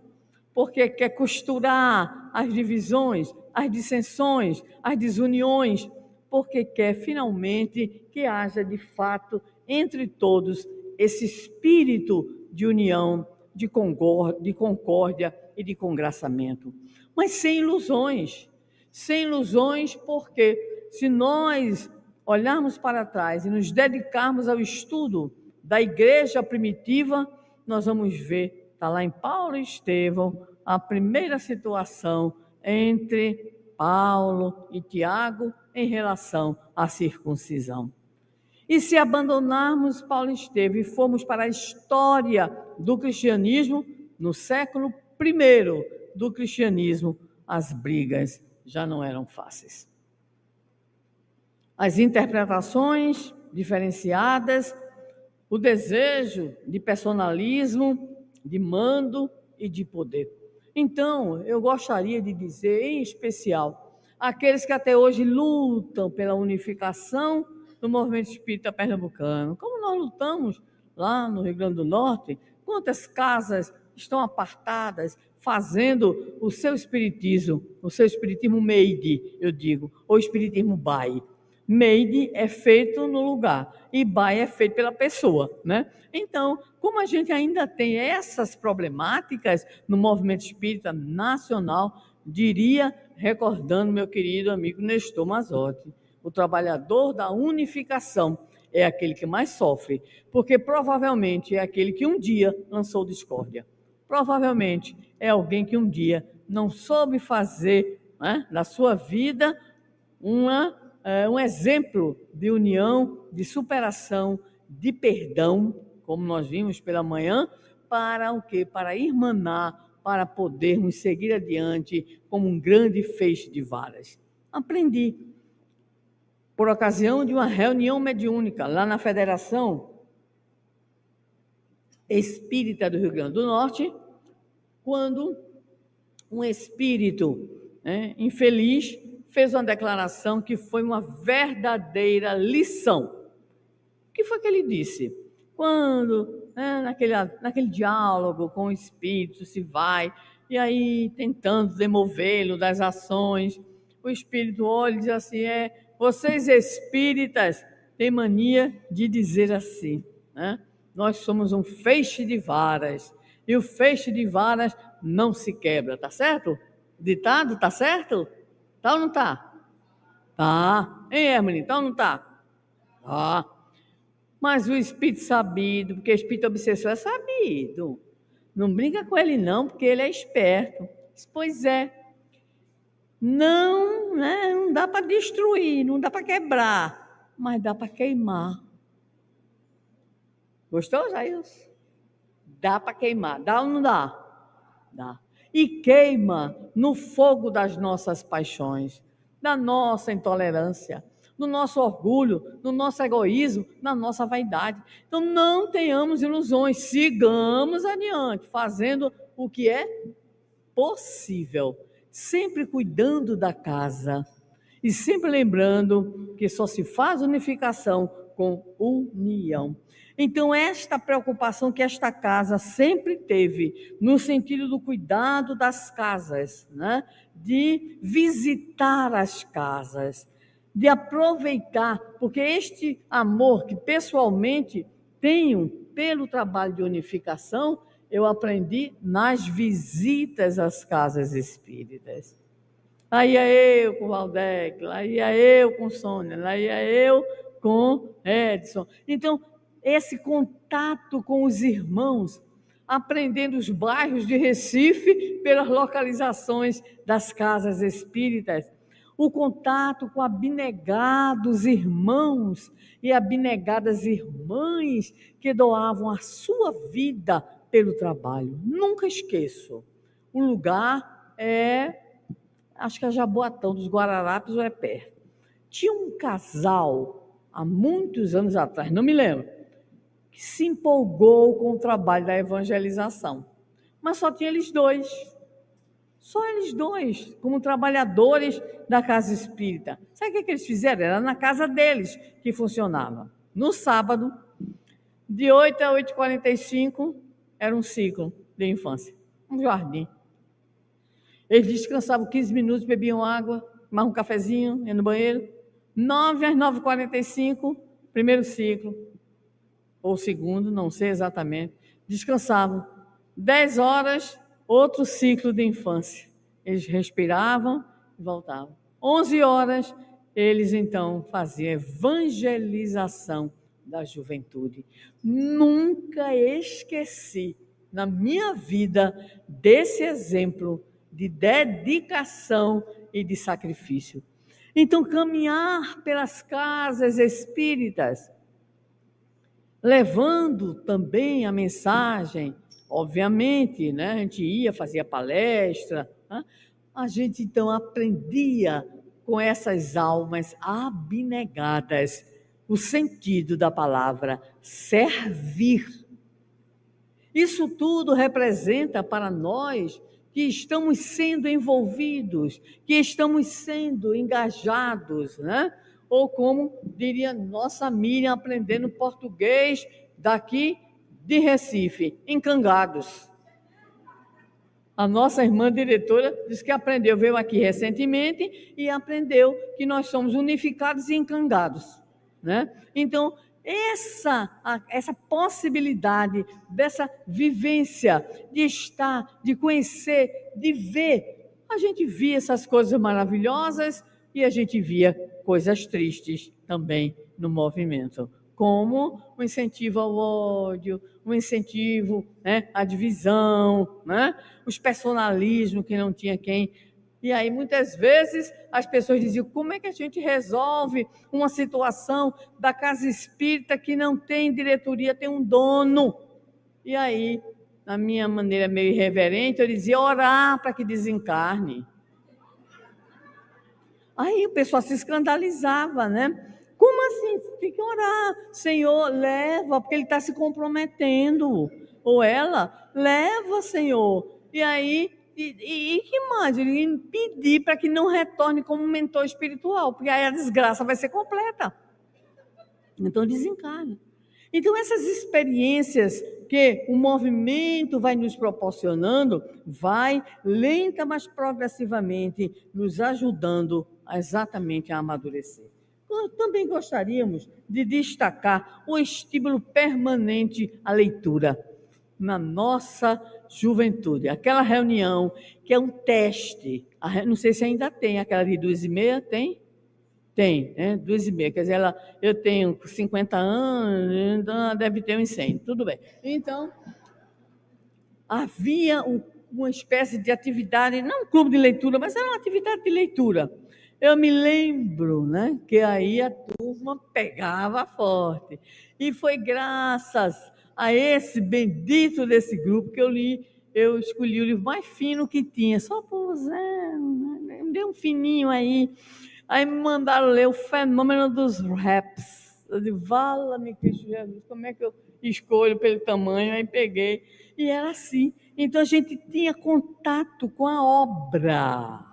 B: porque quer costurar as divisões, as dissensões, as desuniões, porque quer finalmente que haja de fato entre todos esse espírito de união, de concórdia e de congraçamento. Mas sem ilusões, porque se nós olharmos para trás e nos dedicarmos ao estudo da igreja primitiva, nós vamos ver, está lá em Paulo e Estevão, a primeira situação entre Paulo e Tiago em relação à circuncisão. E se abandonarmos Paulo e Estevão e formos para a história do cristianismo, no século I do cristianismo, as brigas já não eram fáceis. As interpretações diferenciadas, o desejo de personalismo, de mando e de poder. Então, eu gostaria de dizer, em especial, aqueles que até hoje lutam pela unificação do movimento espírita pernambucano, como nós lutamos lá no Rio Grande do Norte, quantas casas estão apartadas, fazendo o seu espiritismo made, eu digo, ou espiritismo by. Made é feito no lugar e by é feito pela pessoa, né? Então, como a gente ainda tem essas problemáticas no movimento espírita nacional, diria, recordando meu querido amigo Nestor Mazzotti, o trabalhador da unificação é aquele que mais sofre, porque provavelmente é aquele que um dia lançou discórdia. Provavelmente é alguém que um dia não soube fazer, né, da sua vida um exemplo de união, de superação, de perdão, como nós vimos pela manhã, para o quê? Para irmanar, para podermos seguir adiante como um grande feixe de varas. Aprendi, por ocasião de uma reunião mediúnica lá na Federação Espírita do Rio Grande do Norte, quando um espírito infeliz fez uma declaração que foi uma verdadeira lição. O que foi que ele disse? Quando, naquele diálogo com o espírito se vai, e aí tentando demovê-lo das ações, o espírito olha e diz assim, vocês espíritas têm mania de dizer assim, né? Nós somos um feixe de varas, e o feixe de varas não se quebra, tá certo? Ditado, tá certo? Tá ou não tá? Tá. Hein, Emily? Tá ou não tá? Tá. Mas o espírito sabido, porque o espírito obsessor é sabido. Não brinca com ele não, porque ele é esperto. Pois é. Não, né? Não dá para destruir, não dá para quebrar, mas dá para queimar. Gostou, Jailson? Dá para queimar. Dá ou não dá? Dá. E queima no fogo das nossas paixões, da nossa intolerância, no nosso orgulho, no nosso egoísmo, na nossa vaidade. Então, não tenhamos ilusões, sigamos adiante, fazendo o que é possível, sempre cuidando da casa e sempre lembrando que só se faz unificação com união. Então, esta preocupação que esta casa sempre teve, no sentido do cuidado das casas, né? De visitar as casas, de aproveitar, porque este amor que pessoalmente tenho pelo trabalho de unificação, eu aprendi nas visitas às casas espíritas. Lá ia eu com o Valdec, lá ia eu com Sônia, lá ia eu com Edson. Então, esse contato com os irmãos, aprendendo os bairros de Recife pelas localizações das casas espíritas, o contato com abnegados irmãos e abnegadas irmãs que doavam a sua vida pelo trabalho. Nunca esqueço. O lugar acho que é Jaboatão dos Guararapes ou é perto. Tinha um casal, há muitos anos atrás, não me lembro, que se empolgou com o trabalho da evangelização. Mas só tinha eles dois. Só eles dois, como trabalhadores da casa espírita. Sabe o que eles fizeram? Era na casa deles que funcionava. No sábado, de 8 a 8h45, era um ciclo de infância, um jardim. Eles descansavam 15 minutos, bebiam água, tomavam um cafezinho, iam no banheiro. 9 às 9h45, primeiro ciclo, ou segundo, não sei exatamente, descansavam. 10 horas, outro ciclo de infância. Eles respiravam e voltavam. 11 horas, eles então faziam evangelização da juventude. Nunca esqueci, na minha vida, desse exemplo de dedicação e de sacrifício. Então, caminhar pelas casas espíritas, levando também a mensagem, obviamente, né? A gente ia, fazia palestra, né? A gente então aprendia com essas almas abnegadas o sentido da palavra servir. Isso tudo representa para nós que estamos sendo envolvidos, que estamos sendo engajados, né? Ou como diria nossa Miriam, aprendendo português daqui de Recife, encangados. A nossa irmã diretora disse que aprendeu, veio aqui recentemente e aprendeu que nós somos unificados e encangados, né? Então, essa possibilidade dessa vivência de estar, de conhecer, de ver. A gente via essas coisas maravilhosas e a gente via coisas tristes também no movimento, como o incentivo ao ódio, o incentivo, né, à divisão, né, os personalismos que não tinha quem. E aí, muitas vezes, as pessoas diziam, como é que a gente resolve uma situação da casa espírita que não tem diretoria, tem um dono? E aí, na minha maneira meio irreverente, eu dizia, orar para que desencarne. Aí o pessoal se escandalizava, né? Como assim? Tem que orar. Senhor, leva, porque ele está se comprometendo. Ou ela, leva, Senhor. E aí... E que mais? Ele impedir para que não retorne como mentor espiritual, porque aí a desgraça vai ser completa. Então desencarna. Então essas experiências que o movimento vai nos proporcionando, vai lenta, mas progressivamente nos ajudando exatamente a amadurecer. Nós também gostaríamos de destacar o estímulo permanente à leitura na nossa juventude. Aquela reunião que é um teste, não sei se ainda tem, aquela de 2h30, tem? Tem, né? 2h30, quer dizer, eu tenho 50 anos, então deve ter uns 100, tudo bem. Então, havia uma espécie de atividade, não um clube de leitura, mas era uma atividade de leitura. Eu me lembro, né, que aí a turma pegava forte. E foi graças a esse bendito desse grupo que eu escolhi o livro mais fino que tinha, só por zero, né? Me deu um fininho aí. Aí me mandaram ler O Fenômeno dos Raps. Eu disse, vala-me Cristo Jesus, como é que eu escolho pelo tamanho? Aí peguei. E era assim. Então a gente tinha contato com a obra,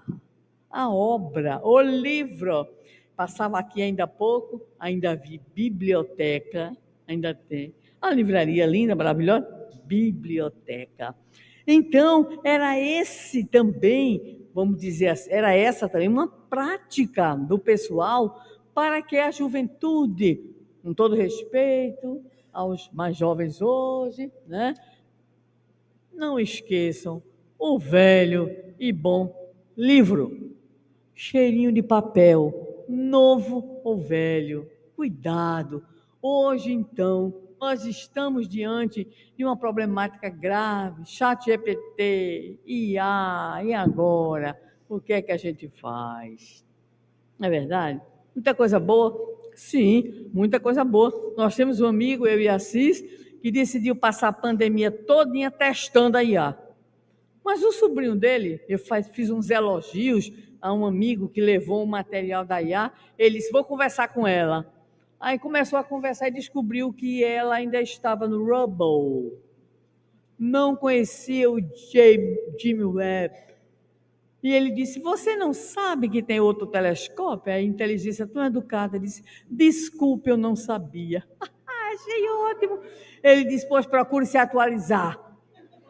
B: o livro. Passava aqui ainda há pouco, ainda vi biblioteca, ainda tem. A livraria linda, maravilhosa, biblioteca. Então, era esse também, vamos dizer assim, era essa também uma prática do pessoal para que a juventude, com todo respeito aos mais jovens hoje, né, não esqueçam o velho e bom livro. cheirinho de papel, novo ou velho. Cuidado. Hoje, então, nós estamos diante de uma problemática grave, ChatGPT, IA, e agora? O que é que a gente faz? Não é verdade? Muita coisa boa? Sim, muita coisa boa. Nós temos um amigo, eu e Assis, que decidiu passar a pandemia todinha testando a IA. Mas o sobrinho dele, eu fiz uns elogios a um amigo que levou o material da IA, ele disse, vou conversar com ela. Aí começou a conversar e descobriu que ela ainda estava no Hubble. Não conhecia o James Webb. E ele disse, você não sabe que tem outro telescópio? A inteligência tão educada disse, desculpe, eu não sabia. Achei ótimo. Ele disse, pois procure se atualizar.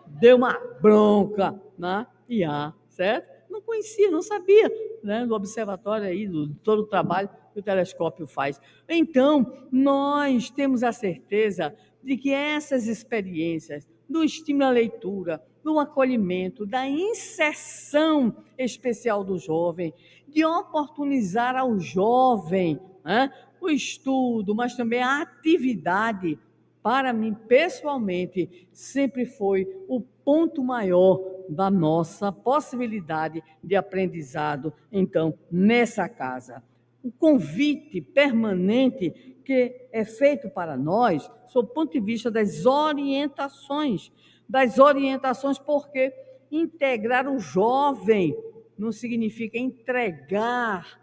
B: Deu uma bronca na IA, certo? Não conhecia, não sabia, né, do observatório aí, do todo o trabalho que o telescópio faz. Então, nós temos a certeza de que essas experiências do estímulo à leitura, do acolhimento, da inserção especial do jovem, de oportunizar ao jovem, né, o estudo, mas também a atividade, para mim, pessoalmente, sempre foi o ponto maior da nossa possibilidade de aprendizado, então, nessa casa. O convite permanente que é feito para nós, sob o ponto de vista das orientações, porque integrar o jovem não significa entregar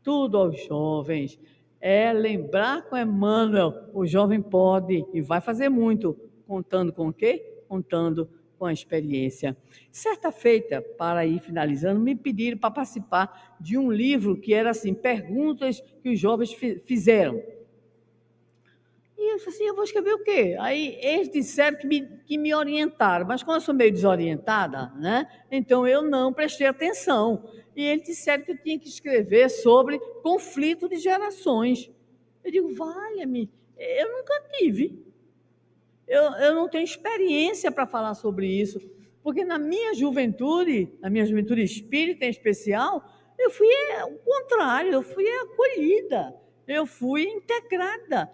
B: tudo aos jovens, é lembrar com Emmanuel, o jovem pode e vai fazer muito, contando com o quê? Contando com a experiência. Certa feita, para ir finalizando, me pediram para participar de um livro que era assim, perguntas que os jovens fizeram. E eu falei assim, eu vou escrever o quê? Aí eles disseram que me orientaram, mas como eu sou meio desorientada, né? Então eu não prestei atenção. E eles disseram que eu tinha que escrever sobre conflito de gerações. Eu digo, valha-me, eu nunca tive. Eu não tenho experiência para falar sobre isso, porque na minha juventude espírita em especial, eu fui o contrário, eu fui acolhida, eu fui integrada.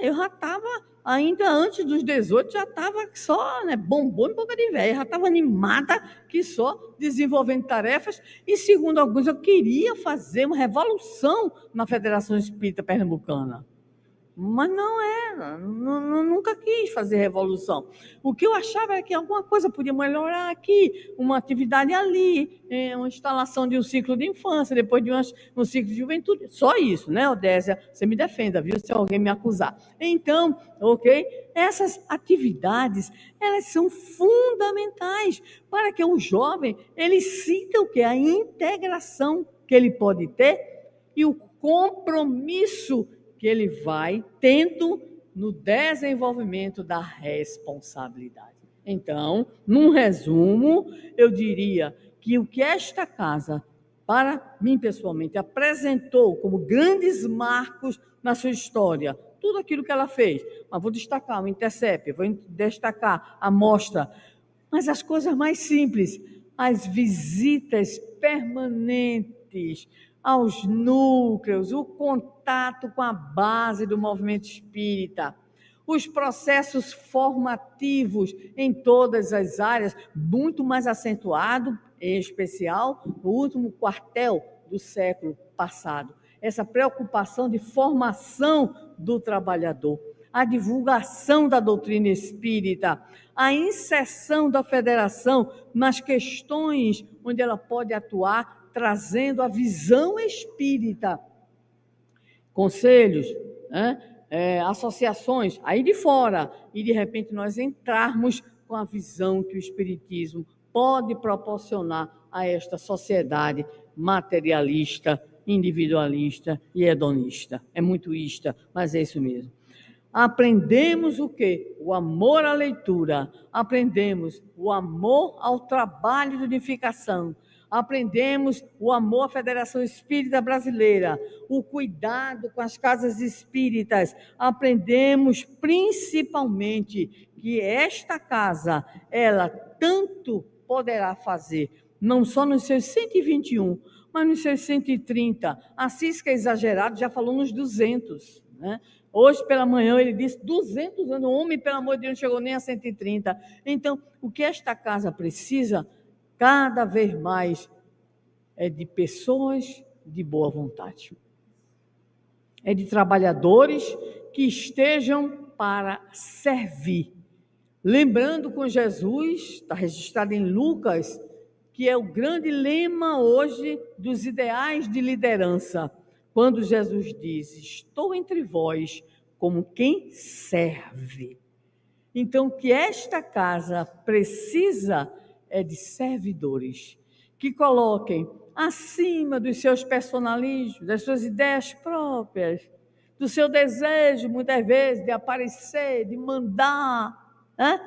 B: Eu já estava, ainda antes dos 18, já estava só, né, bombom em boca de velha, já estava animada que só, desenvolvendo tarefas, e segundo alguns, eu queria fazer uma revolução na Federação Espírita Pernambucana. Mas não era, nunca quis fazer revolução. O que eu achava era que alguma coisa podia melhorar aqui, uma atividade ali, uma instalação de um ciclo de infância, depois de um ciclo de juventude. Só isso, né, Odésia? Você me defenda, viu, se alguém me acusar. Então, ok? Essas atividades, elas são fundamentais para que o jovem, ele sinta o quê? A integração que ele pode ter e o compromisso que ele vai tendo no desenvolvimento da responsabilidade. Então, num resumo, eu diria que o que esta casa, para mim pessoalmente, apresentou como grandes marcos na sua história, tudo aquilo que ela fez, mas vou destacar o Intercept, vou destacar a mostra, mas as coisas mais simples, as visitas permanentes aos núcleos, o contato com a base do movimento espírita, os processos formativos em todas as áreas, muito mais acentuado, em especial, no último quartel do século passado. Essa preocupação de formação do trabalhador, a divulgação da doutrina espírita, a inserção da federação nas questões onde ela pode atuar, trazendo a visão espírita, conselhos, né? Associações, aí de fora, e de repente nós entrarmos com a visão que o espiritismo pode proporcionar a esta sociedade materialista, individualista e hedonista. É muito isto, mas é isso mesmo. Aprendemos o quê? O amor à leitura, aprendemos o amor ao trabalho de unificação, aprendemos o amor à Federação Espírita Brasileira, o cuidado com as casas espíritas, aprendemos principalmente que esta casa, ela tanto poderá fazer não só nos seus 121, mas nos seus 130. Assis, que é exagerado, já falou nos 200, né? Hoje pela manhã ele disse 200 anos, o homem, pelo amor de Deus, não chegou nem a 130. Então, o que esta casa precisa, cada vez mais, é de pessoas de boa vontade. É de trabalhadores que estejam para servir. Lembrando com Jesus, está registrado em Lucas, que é o grande lema hoje dos ideais de liderança, quando Jesus diz: estou entre vós como quem serve. Então, o que esta casa precisa é de servidores que coloquem acima dos seus personalismos, das suas ideias próprias, do seu desejo, muitas vezes, de aparecer, de mandar, né?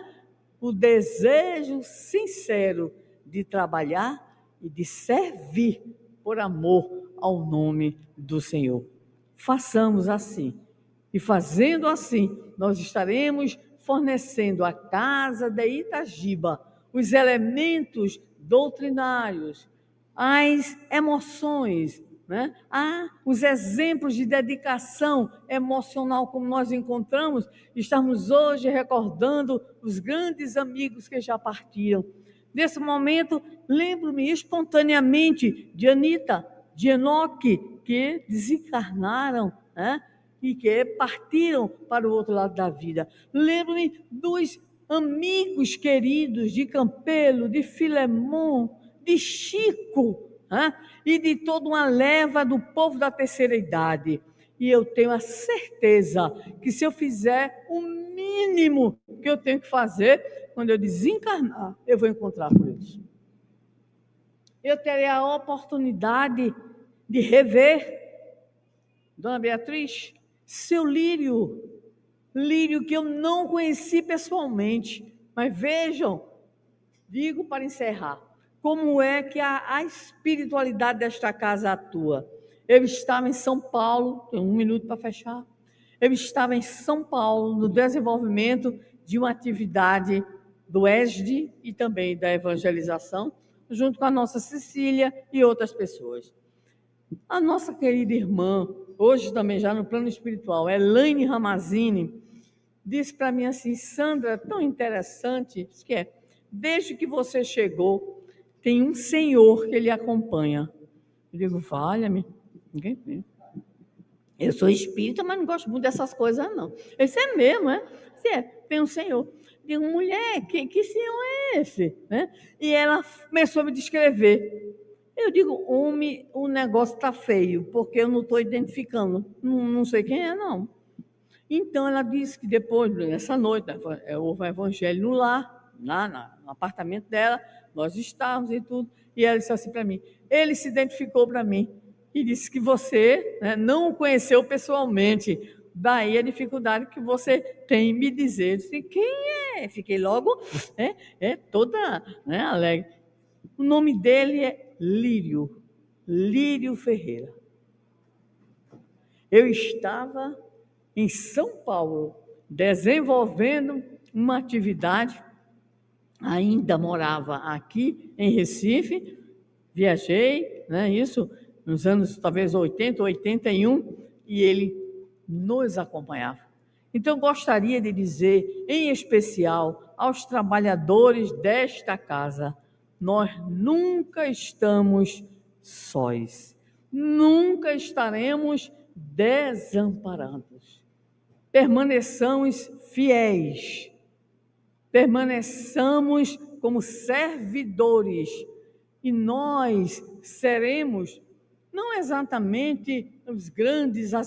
B: O desejo sincero de trabalhar e de servir por amor ao nome do Senhor. Façamos assim. E fazendo assim, nós estaremos fornecendo à casa de Itagiba os elementos doutrinários, as emoções, né? Os exemplos de dedicação emocional, como nós encontramos. Estamos hoje recordando os grandes amigos que já partiram. Nesse momento, lembro-me espontaneamente de Anita, de Enoque, que desencarnaram, né? E que partiram para o outro lado da vida. Lembro-me dos amigos queridos de Campelo, de Filemon, de Chico, né? E de toda uma leva do povo da terceira idade. E eu tenho a certeza que se eu fizer o mínimo que eu tenho que fazer, quando eu desencarnar, eu vou encontrar com eles. Eu terei a oportunidade de rever Dona Beatriz, seu Lírio que eu não conheci pessoalmente, mas vejam, digo para encerrar, como é que a espiritualidade desta casa atua. Eu estava em São Paulo, tenho 1 minuto para fechar, eu estava em São Paulo no desenvolvimento de uma atividade do ESD e também da evangelização, junto com a nossa Cecília e outras pessoas. A nossa querida irmã, hoje também já no plano espiritual, Elaine Ramazini, disse para mim assim: Sandra, tão interessante, diz que desde que você chegou, tem um senhor que lhe acompanha. Eu digo, valha-me, ninguém vê. Eu sou espírita, mas não gosto muito dessas coisas, não. Esse é mesmo, é? Tem um senhor. Eu digo, mulher, que senhor é esse? Né? E ela começou a me descrever. Eu digo, homem, o negócio está feio, porque eu não estou identificando, não sei quem é, não. Então, ela disse que depois, nessa noite, houve um evangelho no lar, no apartamento dela, nós estávamos e tudo, e ela disse assim para mim, ele se identificou para mim, e disse que você, né, não o conheceu pessoalmente, daí a dificuldade que você tem em me dizer. Eu disse, quem é? Fiquei logo toda, né, alegre. O nome dele é Lírio Ferreira. Eu estava em São Paulo, desenvolvendo uma atividade, ainda morava aqui em Recife, viajei, né, isso nos anos talvez 80, 81, e ele nos acompanhava. Então, gostaria de dizer, em especial, aos trabalhadores desta casa, nós nunca estamos sós, nunca estaremos desamparados. Permaneçamos fiéis, permaneçamos como servidores, e nós seremos não exatamente as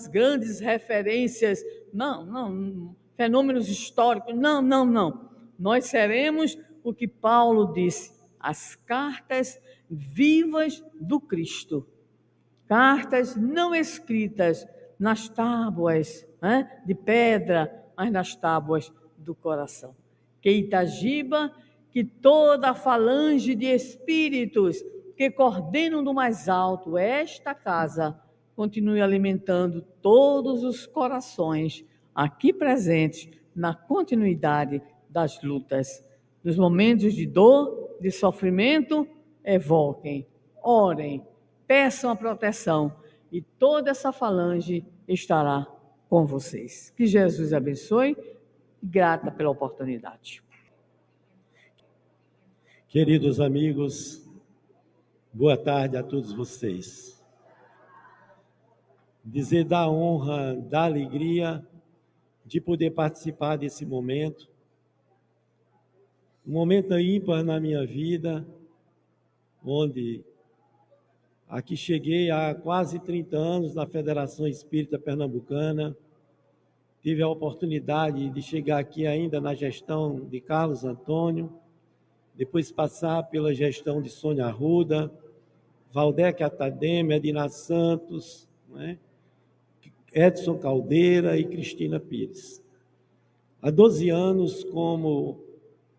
B: grandes referências, não, fenômenos históricos, não. Nós seremos o que Paulo disse, as cartas vivas do Cristo. Cartas não escritas nas tábuas, né, de pedra, mas nas tábuas do coração. Que Itagiba, que toda a falange de espíritos que coordenam do mais alto esta casa, continue alimentando todos os corações aqui presentes na continuidade das lutas. Nos momentos de dor, de sofrimento, evoquem, orem, peçam a proteção e toda essa falange estará com vocês. Que Jesus abençoe. Grata pela oportunidade.
C: Queridos amigos, boa tarde a todos vocês. Dizer da honra, da alegria de poder participar desse momento, um momento ímpar na minha vida, onde aqui cheguei há quase 30 anos na Federação Espírita Pernambucana, tive a oportunidade de chegar aqui ainda na gestão de Carlos Antônio, depois passar pela gestão de Sônia Arruda, Valdec Atademe, Edina Santos, né? Edson Caldeira e Cristina Pires. Há 12 anos como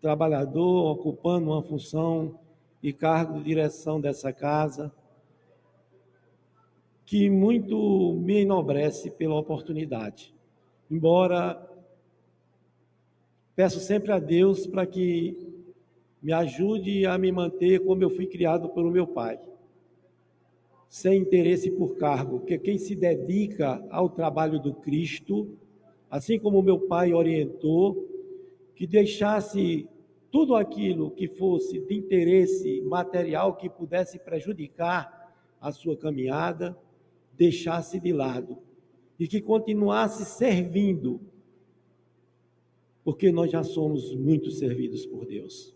C: trabalhador, ocupando uma função e cargo de direção dessa casa, que muito me enobrece pela oportunidade. Embora peço sempre a Deus para que me ajude a me manter como eu fui criado pelo meu pai, sem interesse por cargo, porque quem se dedica ao trabalho do Cristo, assim como meu pai orientou, que deixasse tudo aquilo que fosse de interesse material que pudesse prejudicar a sua caminhada, deixasse de lado e que continuasse servindo, porque nós já somos muito servidos por Deus.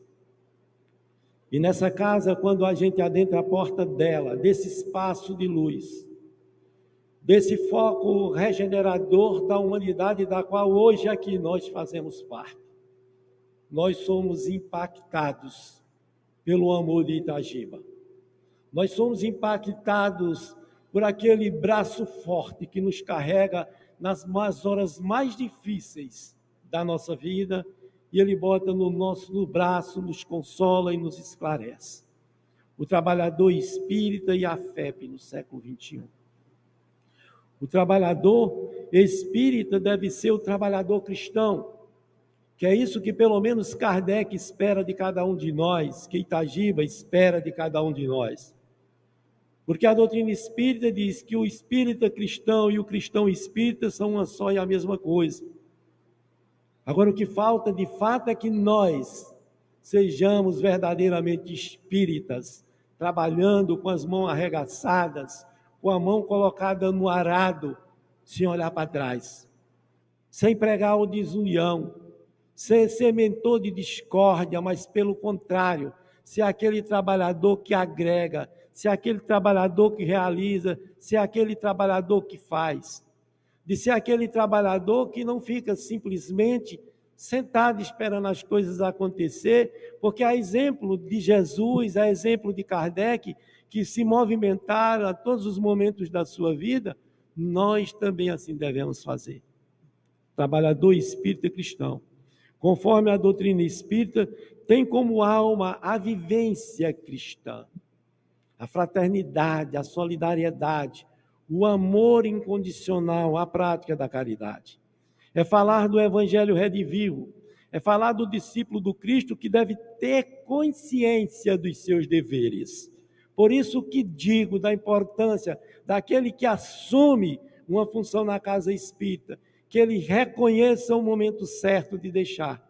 C: E nessa casa, quando a gente adentra a porta dela, desse espaço de luz, desse foco regenerador da humanidade, da qual hoje aqui nós fazemos parte, nós somos impactados pelo amor de Itagiba. Nós somos impactados por aquele braço forte que nos carrega nas horas mais difíceis da nossa vida, e ele bota no nosso braço, nos consola e nos esclarece. O trabalhador espírita e a FEP no século XXI. O trabalhador espírita deve ser o trabalhador cristão, que é isso que pelo menos Kardec espera de cada um de nós, que Itagiba espera de cada um de nós. Porque a doutrina espírita diz que o espírita cristão e o cristão espírita são uma só e a mesma coisa. Agora, o que falta de fato é que nós sejamos verdadeiramente espíritas, trabalhando com as mãos arregaçadas, com a mão colocada no arado, sem olhar para trás, sem pregar o desunião, sem ser mentor de discórdia, mas pelo contrário, ser aquele trabalhador que agrega, ser aquele trabalhador que realiza, ser aquele trabalhador que faz. De ser aquele trabalhador que não fica simplesmente sentado esperando as coisas acontecer, porque a exemplo de Jesus, a exemplo de Kardec, que se movimentaram a todos os momentos da sua vida, nós também assim devemos fazer. Trabalhador espírita cristão, conforme a doutrina espírita, tem como alma a vivência cristã, a fraternidade, a solidariedade, o amor incondicional, a prática da caridade. É falar do evangelho redivivo, é falar do discípulo do Cristo que deve ter consciência dos seus deveres. Por isso que digo da importância daquele que assume uma função na casa espírita, que ele reconheça o momento certo de deixar.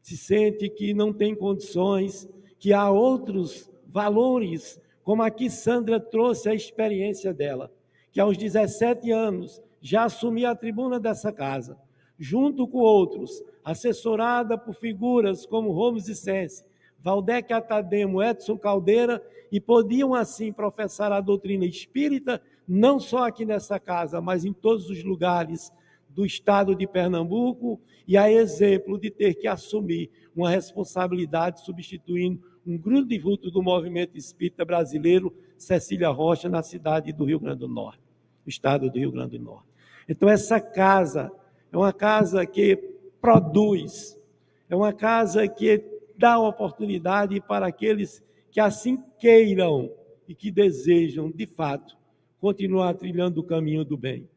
C: Se sente que não tem condições, que há outros valores, como aqui Sandra trouxe a experiência dela, que aos 17 anos já assumia a tribuna dessa casa, junto com outros, assessorada por figuras como Ramos e Sense, Valdec Atademo, Edson Caldeira, e podiam assim professar a doutrina espírita, não só aqui nessa casa, mas em todos os lugares do estado de Pernambuco, e a exemplo de ter que assumir uma responsabilidade substituindo um grande vulto do movimento espírita brasileiro, Cecília Rocha, na cidade do Rio Grande do Norte, no estado do Rio Grande do Norte. Então, essa casa é uma casa que produz, é uma casa que dá oportunidade para aqueles que assim queiram e que desejam, de fato, continuar trilhando o caminho do bem.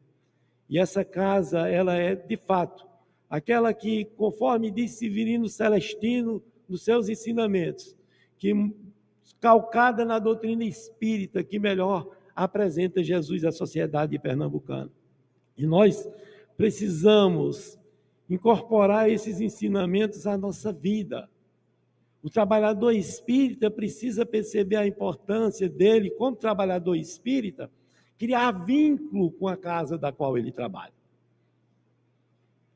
C: E essa casa, ela é, de fato, aquela que, conforme diz Severino Celestino nos seus ensinamentos, que calcada na doutrina espírita que melhor apresenta Jesus à sociedade pernambucana. E nós precisamos incorporar esses ensinamentos à nossa vida. O trabalhador espírita precisa perceber a importância dele, como trabalhador espírita, criar vínculo com a casa da qual ele trabalha.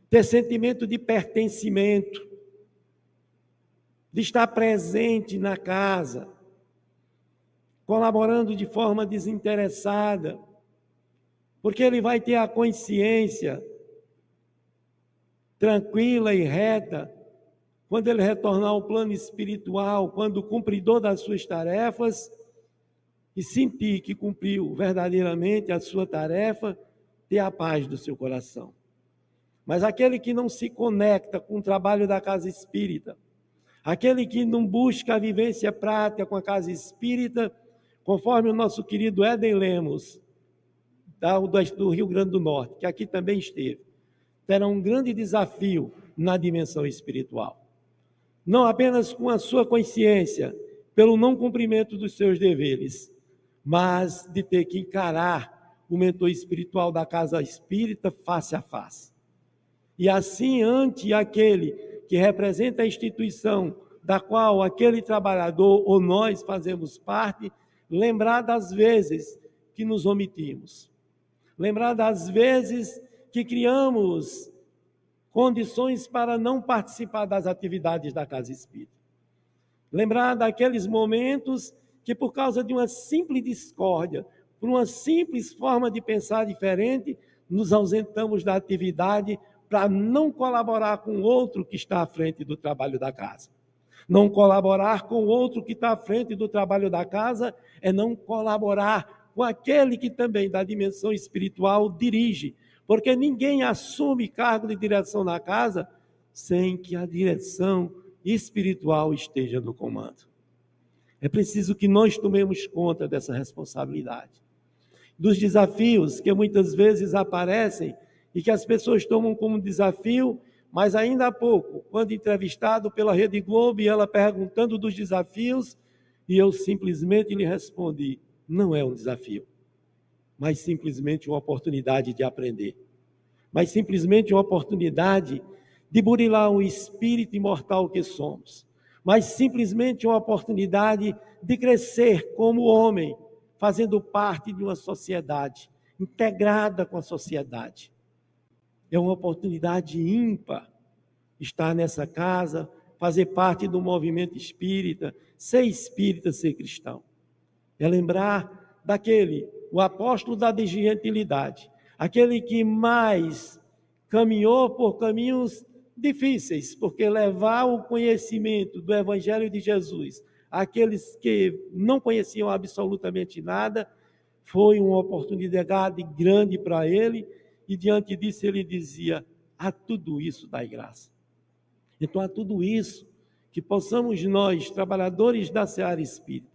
C: Ter sentimento de pertencimento, de estar presente na casa, colaborando de forma desinteressada, porque ele vai ter a consciência tranquila e reta quando ele retornar ao plano espiritual, quando o cumpridor das suas tarefas e sentir que cumpriu verdadeiramente a sua tarefa, ter a paz do seu coração. Mas aquele que não se conecta com o trabalho da casa espírita, aquele que não busca a vivência prática com a casa espírita, conforme o nosso querido Éden Lemos, do Rio Grande do Norte, que aqui também esteve, terá um grande desafio na dimensão espiritual. Não apenas com a sua consciência, pelo não cumprimento dos seus deveres, mas de ter que encarar o mentor espiritual da casa espírita face a face. E assim, ante aquele que representa a instituição da qual aquele trabalhador ou nós fazemos parte, lembrar das vezes que nos omitimos, lembrar das vezes que criamos condições para não participar das atividades da casa espírita. Lembrar daqueles momentos que, por causa de uma simples discórdia, por uma simples forma de pensar diferente, nos ausentamos da atividade para não colaborar com o outro que está à frente do trabalho da casa. Não colaborar com o outro que está à frente do trabalho da casa é não colaborar com aquele que também da dimensão espiritual dirige, porque ninguém assume cargo de direção na casa sem que a direção espiritual esteja no comando. É preciso que nós tomemos conta dessa responsabilidade, dos desafios que muitas vezes aparecem e que as pessoas tomam como desafio, mas ainda há pouco, quando entrevistado pela Rede Globo e ela perguntando dos desafios, e eu simplesmente lhe respondi, não é um desafio, mas simplesmente uma oportunidade de aprender, mas simplesmente uma oportunidade de burilar o espírito imortal que somos, mas simplesmente uma oportunidade de crescer como homem, fazendo parte de uma sociedade, integrada com a sociedade. É uma oportunidade ímpar estar nessa casa, fazer parte do movimento espírita, ser cristão. É lembrar daquele, o apóstolo da gentilidade, aquele que mais caminhou por caminhos difíceis, porque levar o conhecimento do Evangelho de Jesus àqueles que não conheciam absolutamente nada, foi uma oportunidade grande para ele, e diante disso ele dizia, a tudo isso dai graça. Então a tudo isso, que possamos nós, trabalhadores da seara espírita,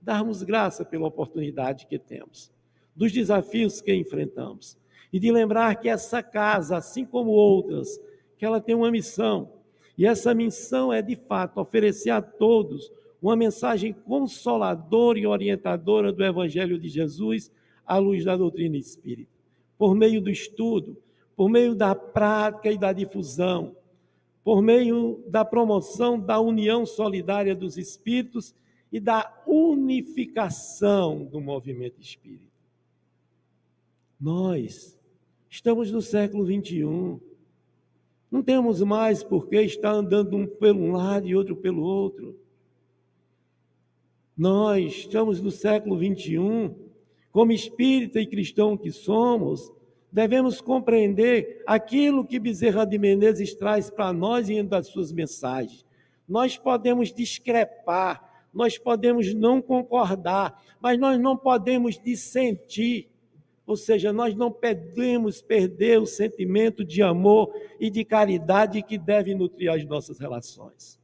C: darmos graça pela oportunidade que temos, dos desafios que enfrentamos, e de lembrar que essa casa, assim como outras, que ela tem uma missão, e essa missão é de fato oferecer a todos uma mensagem consoladora e orientadora do Evangelho de Jesus à luz da doutrina espírita, por meio do estudo, por meio da prática e da difusão, por meio da promoção da união solidária dos espíritos e da unificação do movimento espírita. Nós estamos no século XXI, não temos mais por que estar andando um pelo lado e outro pelo outro. Nós estamos no século XXI, como espírita e cristão que somos, devemos compreender aquilo que Bezerra de Menezes traz para nós em das suas mensagens. Nós podemos discrepar, nós podemos não concordar, mas nós não podemos dissentir. Ou seja, nós não podemos perder o sentimento de amor e de caridade que deve nutrir as nossas relações.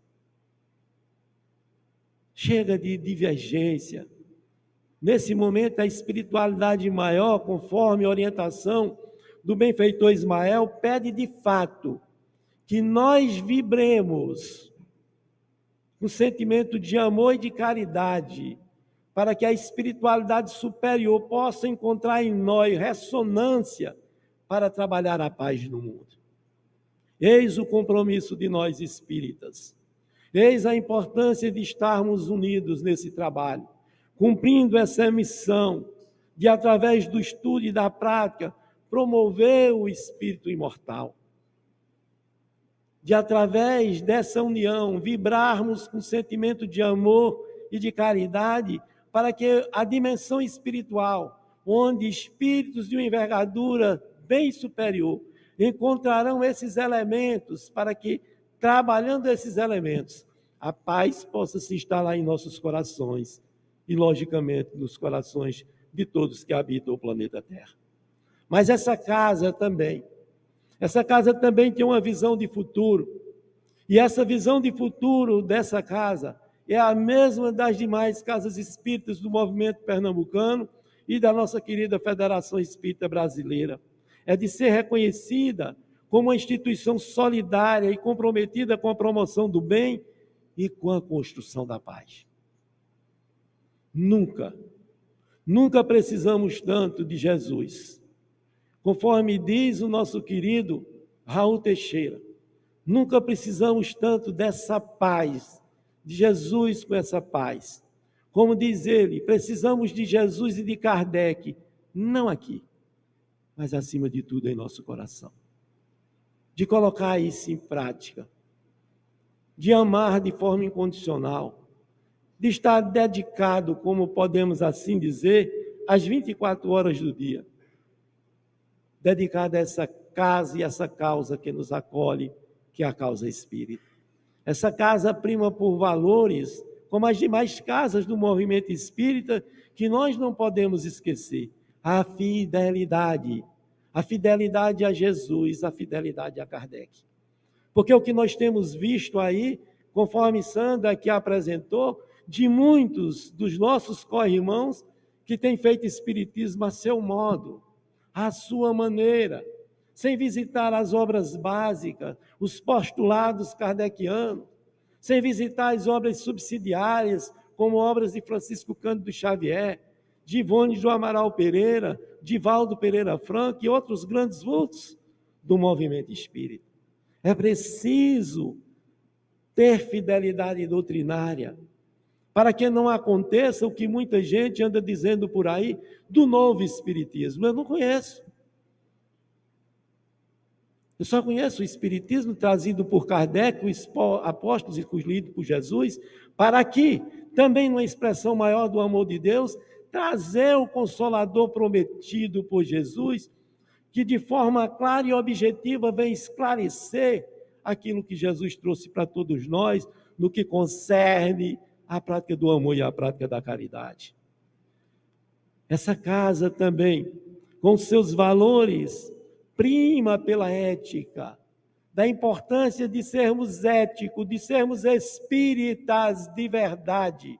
C: Chega de divergência. Nesse momento, a espiritualidade maior, conforme a orientação do benfeitor Ismael, pede de fato que nós vibremos um sentimento de amor e de caridade, para que a espiritualidade superior possa encontrar em nós ressonância para trabalhar a paz no mundo. Eis o compromisso de nós espíritas. Eis a importância de estarmos unidos nesse trabalho, cumprindo essa missão de, através do estudo e da prática, promover o espírito imortal. De, através dessa união, vibrarmos com sentimento de amor e de caridade, para que a dimensão espiritual, onde espíritos de uma envergadura bem superior encontrarão esses elementos, para que, trabalhando esses elementos, a paz possa se instalar em nossos corações e, logicamente, nos corações de todos que habitam o planeta Terra. Mas essa casa também tem uma visão de futuro. E essa visão de futuro dessa casa é a mesma das demais casas espíritas do movimento pernambucano e da nossa querida Federação Espírita Brasileira. É de ser reconhecida como uma instituição solidária e comprometida com a promoção do bem e com a construção da paz. Nunca precisamos tanto de Jesus. Conforme diz o nosso querido Raul Teixeira, nunca precisamos tanto dessa paz, de Jesus com essa paz. Como diz ele, precisamos de Jesus e de Kardec, não aqui, mas acima de tudo em nosso coração. De colocar isso em prática, de amar de forma incondicional, de estar dedicado, como podemos assim dizer, às 24 horas do dia, dedicado a essa casa e essa causa que nos acolhe, que é a causa espírita. Essa casa prima por valores, como as demais casas do movimento espírita, que nós não podemos esquecer. A fidelidade a Jesus, a fidelidade a Kardec. Porque o que nós temos visto aí, conforme Sandra aqui apresentou, de muitos dos nossos co-irmãos que têm feito espiritismo a seu modo, à sua maneira, sem visitar as obras básicas, os postulados kardecianos, sem visitar as obras subsidiárias, como obras de Francisco Cândido Xavier, de Ivone do Amaral Pereira, de Valdo Pereira Franco e outros grandes vultos do movimento espírita. É preciso ter fidelidade doutrinária, para que não aconteça o que muita gente anda dizendo por aí do novo espiritismo. Eu não conheço. Eu só conheço o espiritismo trazido por Kardec, os apóstolos escolhidos por Jesus, para aqui, também numa expressão maior do amor de Deus, trazer o Consolador prometido por Jesus, que de forma clara e objetiva vem esclarecer aquilo que Jesus trouxe para todos nós, no que concerne à prática do amor e à prática da caridade. Essa casa também, com seus valores, prima pela ética, da importância de sermos éticos, de sermos espíritas de verdade.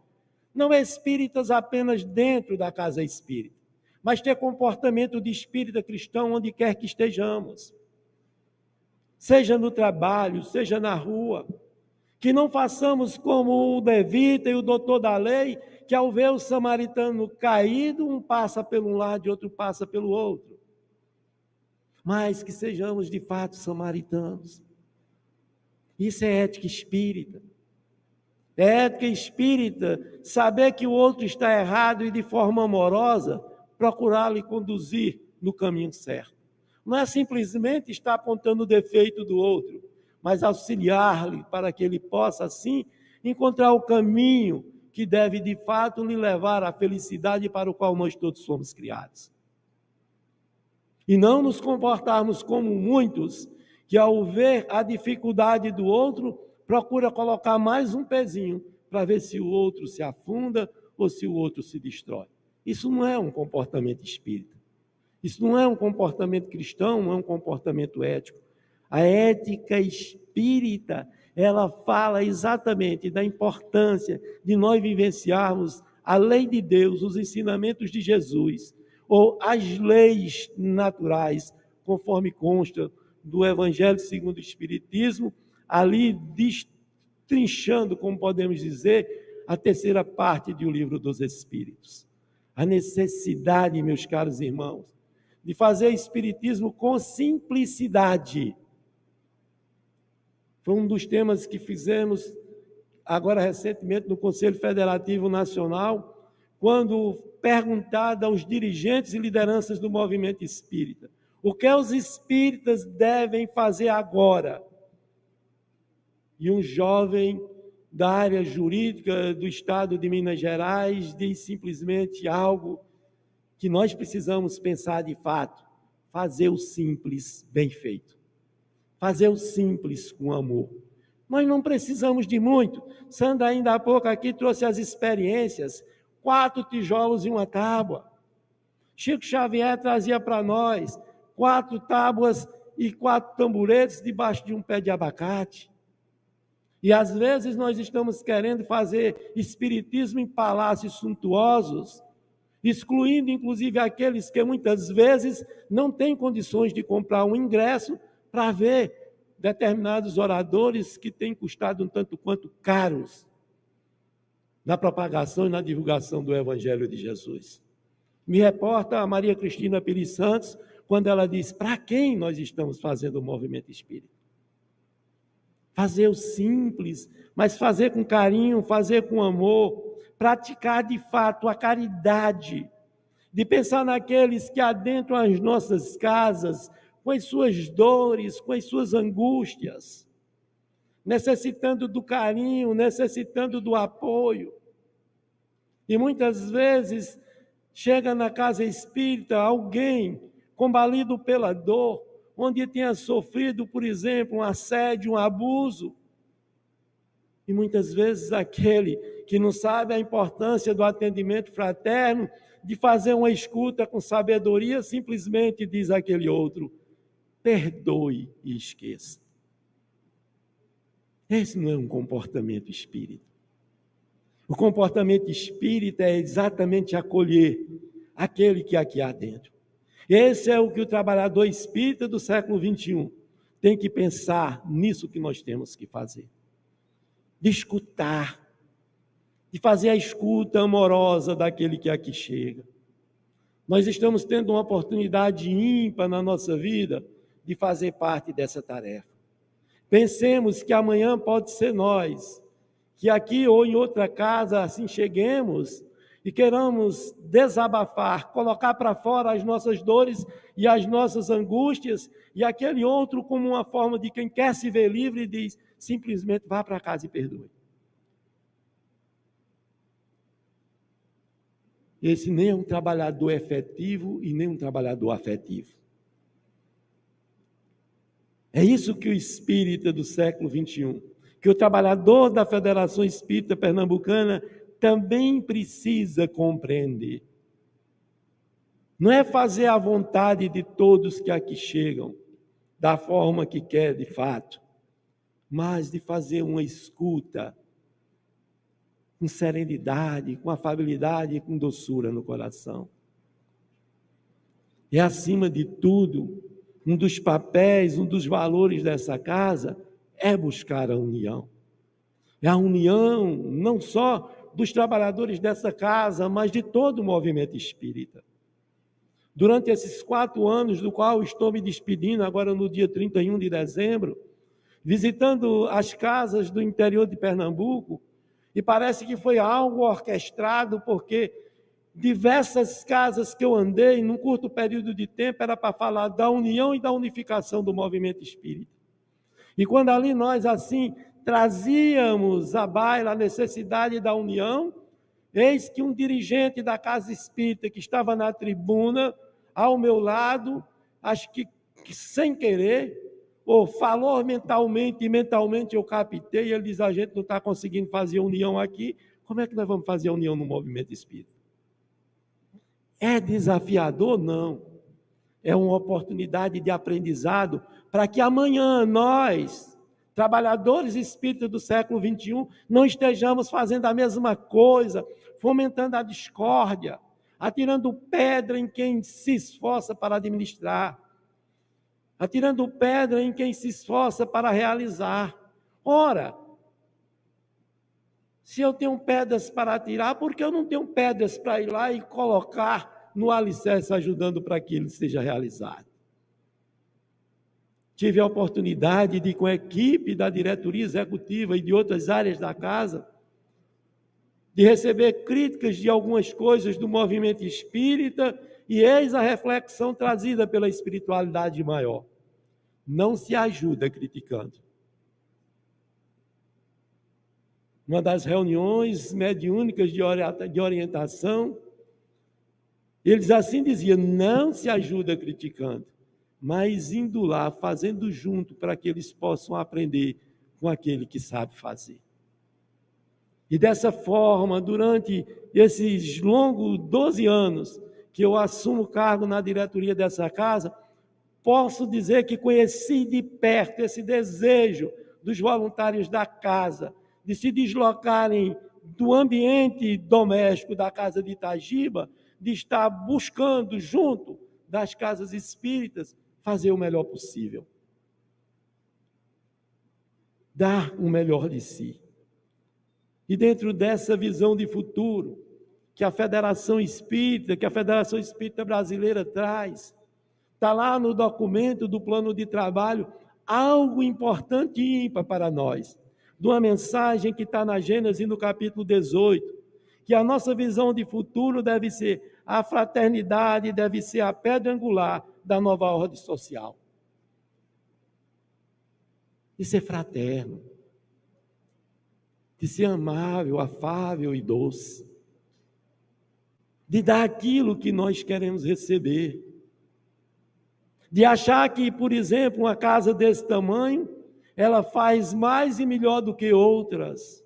C: Não espíritas apenas dentro da casa espírita, mas ter comportamento de espírita cristão onde quer que estejamos. Seja no trabalho, seja na rua. Que não façamos como o levita e o doutor da lei, que ao ver o samaritano caído, um passa pelo um lado e outro passa pelo outro. Mas que sejamos de fato samaritanos. Isso é ética espírita. É ética espírita saber que o outro está errado e de forma amorosa procurá-lo e conduzir no caminho certo. Não é simplesmente estar apontando o defeito do outro, mas auxiliar-lhe para que ele possa, assim, encontrar o caminho que deve, de fato, lhe levar à felicidade para o qual nós todos fomos criados. E não nos comportarmos como muitos, que ao ver a dificuldade do outro, procura colocar mais um pezinho para ver se o outro se afunda ou se o outro se destrói. Isso não é um comportamento espírita. Isso não é um comportamento cristão, não é um comportamento ético. A ética espírita, ela fala exatamente da importância de nós vivenciarmos a lei de Deus, os ensinamentos de Jesus, ou as leis naturais, conforme consta do Evangelho segundo o Espiritismo, ali trinchando, como podemos dizer, a terceira parte do Livro dos Espíritos. A necessidade, meus caros irmãos, de fazer espiritismo com simplicidade. Foi um dos temas que fizemos agora recentemente no Conselho Federativo Nacional, quando perguntado aos dirigentes e lideranças do movimento espírita, o que os espíritas devem fazer agora? E um jovem da área jurídica do estado de Minas Gerais diz simplesmente algo que nós precisamos pensar de fato: fazer o simples bem feito, fazer o simples com amor. Nós não precisamos de muito. Sandra ainda há pouco aqui trouxe as experiências, 4 tijolos e uma tábua. Chico Xavier trazia para nós 4 tábuas e 4 tamboretes debaixo de um pé de abacate. E às vezes nós estamos querendo fazer espiritismo em palácios suntuosos, excluindo inclusive aqueles que muitas vezes não têm condições de comprar um ingresso para ver determinados oradores que têm custado um tanto quanto caros na propagação e na divulgação do Evangelho de Jesus. Me reporta a Maria Cristina Pires Santos, quando ela diz: para quem nós estamos fazendo o movimento espírita? Fazer o simples, mas fazer com carinho, fazer com amor, praticar de fato a caridade, de pensar naqueles que adentram as nossas casas, com as suas dores, com as suas angústias, necessitando do carinho, necessitando do apoio. E muitas vezes chega na casa espírita alguém combalido pela dor, onde tenha sofrido, por exemplo, um assédio, um abuso. E muitas vezes aquele que não sabe a importância do atendimento fraterno, de fazer uma escuta com sabedoria, simplesmente diz àquele outro: perdoe e esqueça. Esse não é um comportamento espírita. O comportamento espírita é exatamente acolher aquele que aqui há dentro. Esse é o que o trabalhador espírita do século XXI tem que pensar nisso que nós temos que fazer. De escutar, de fazer a escuta amorosa daquele que aqui chega. Nós estamos tendo uma oportunidade ímpar na nossa vida de fazer parte dessa tarefa. Pensemos que amanhã pode ser nós, que aqui ou em outra casa assim cheguemos e queiramos desabafar, colocar para fora as nossas dores e as nossas angústias, e aquele outro, como uma forma de quem quer se ver livre, diz simplesmente: vá para casa e perdoe. Esse nem é um trabalhador efetivo e nem um trabalhador afetivo. É isso que o espírita do século XXI, que o trabalhador da Federação Espírita Pernambucana também precisa compreender. Não é fazer a vontade de todos que aqui chegam, da forma que quer de fato, mas de fazer uma escuta com serenidade, com afabilidade e com doçura no coração. E acima de tudo, um dos papéis, um dos valores dessa casa é buscar a união. É a união não só dos trabalhadores dessa casa, mas de todo o movimento espírita. Durante esses 4 anos, do qual estou me despedindo agora no dia 31 de dezembro, visitando as casas do interior de Pernambuco, e parece que foi algo orquestrado, porque diversas casas que eu andei, num curto período de tempo, era para falar da união e da unificação do movimento espírita. E quando ali nós, assim, trazíamos à baila a necessidade da união, eis que um dirigente da casa espírita que estava na tribuna, ao meu lado, acho que sem querer, ou falou mentalmente, e mentalmente eu captei, ele diz: a gente não está conseguindo fazer união aqui, como é que nós vamos fazer união no movimento espírita? É desafiador? Não. É uma oportunidade de aprendizado para que amanhã nós, trabalhadores espíritas do século XXI, não estejamos fazendo a mesma coisa, fomentando a discórdia, atirando pedra em quem se esforça para administrar, atirando pedra em quem se esforça para realizar. Ora, Se eu tenho pedras para tirar, por que eu não tenho pedras para ir lá e colocar no alicerce, ajudando para que ele seja realizado? Tive a oportunidade de, com a equipe da diretoria executiva e de outras áreas da casa, de receber críticas de algumas coisas do movimento espírita, e eis a reflexão trazida pela espiritualidade maior. Não se ajuda criticando. Uma das reuniões mediúnicas de orientação, eles assim diziam: não se ajuda criticando, mas indo lá, fazendo junto, para que eles possam aprender com aquele que sabe fazer. E dessa forma, durante esses longos 12 anos que eu assumo o cargo na diretoria dessa casa, posso dizer que conheci de perto esse desejo dos voluntários da casa de se deslocarem do ambiente doméstico da casa de Itagiba, de estar buscando, junto das casas espíritas, fazer o melhor possível. Dar o melhor de si. E dentro dessa visão de futuro que a Federação Espírita Brasileira traz, está lá no documento do plano de trabalho algo importante e ímpar para nós, de uma mensagem que está na Gênesis, no capítulo 18, que a nossa visão de futuro deve ser a fraternidade, deve ser a pedra angular da nova ordem social. De ser fraterno, de ser amável, afável e doce, de dar aquilo que nós queremos receber, de achar que, por exemplo, uma casa desse tamanho, ela faz mais e melhor do que outras.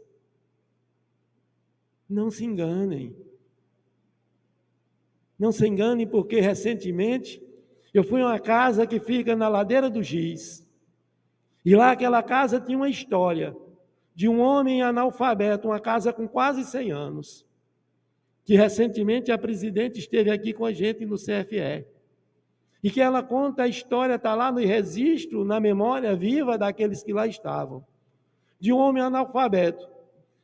C: Não se enganem. Não se enganem, porque recentemente eu fui a uma casa que fica na ladeira do Giz. E lá aquela casa tinha uma história de um homem analfabeto, uma casa com quase 100 anos, que recentemente a presidente esteve aqui com a gente no CFE. E que ela conta a história, está lá no registro, na memória viva daqueles que lá estavam, de um homem analfabeto,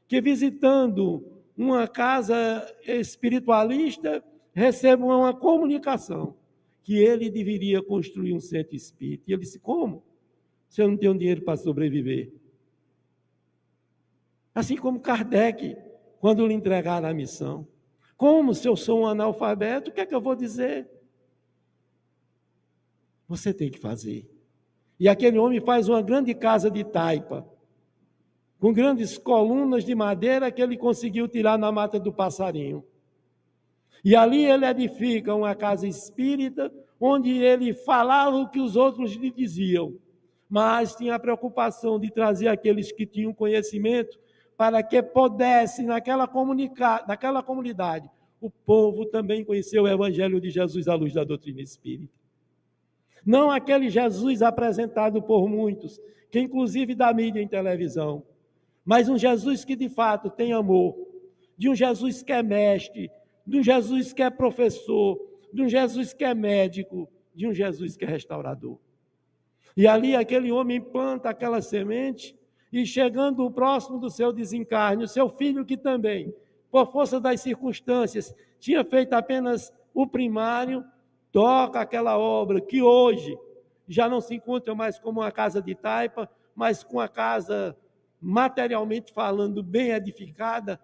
C: que visitando uma casa espiritualista, recebe uma comunicação, que ele deveria construir um centro espírita. E ele disse: como? Se eu não tenho dinheiro para sobreviver. Assim como Kardec, quando lhe entregaram a missão. Como, se eu sou um analfabeto, o que é que eu vou dizer? Você tem que fazer. E aquele homem faz uma grande casa de taipa, com grandes colunas de madeira que ele conseguiu tirar na mata do passarinho. E ali ele edifica uma casa espírita, onde ele falava o que os outros lhe diziam, mas tinha a preocupação de trazer aqueles que tinham conhecimento, para que pudesse, naquela comunidade, o povo também conhecer o Evangelho de Jesus à luz da doutrina espírita. Não aquele Jesus apresentado por muitos, que inclusive da mídia em televisão, mas um Jesus que de fato tem amor, de um Jesus que é mestre, de um Jesus que é professor, de um Jesus que é médico, de um Jesus que é restaurador. E ali aquele homem planta aquela semente, e chegando próximo do seu desencarne, o seu filho, que também, por força das circunstâncias, tinha feito apenas o primário, toca aquela obra que hoje já não se encontra mais como uma casa de taipa, mas com a casa, materialmente falando, bem edificada,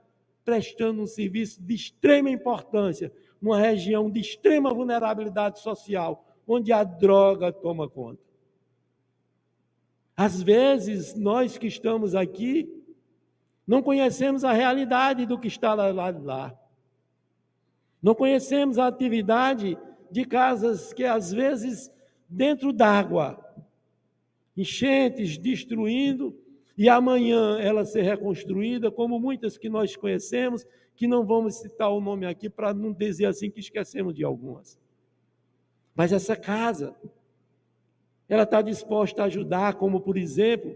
C: prestando um serviço de extrema importância, numa região de extrema vulnerabilidade social, onde a droga toma conta. Às vezes, nós que estamos aqui, não conhecemos a realidade do que está lá. Não conhecemos a atividade de casas que, às vezes, dentro d'água, enchentes, destruindo, e amanhã ela ser reconstruída, como muitas que nós conhecemos, que não vamos citar o nome aqui para não dizer assim que esquecemos de algumas. Mas essa casa, ela está disposta a ajudar, como, por exemplo,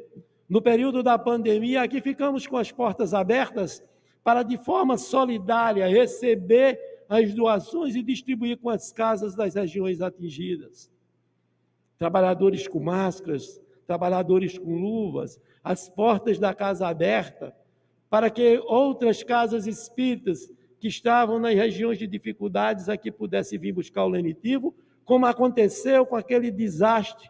C: no período da pandemia, aqui ficamos com as portas abertas para, de forma solidária, receber as doações e distribuir com as casas das regiões atingidas. Trabalhadores com máscaras, trabalhadores com luvas, as portas da casa aberta, para que outras casas espíritas que estavam nas regiões de dificuldades aqui pudessem vir buscar o lenitivo, como aconteceu com aquele desastre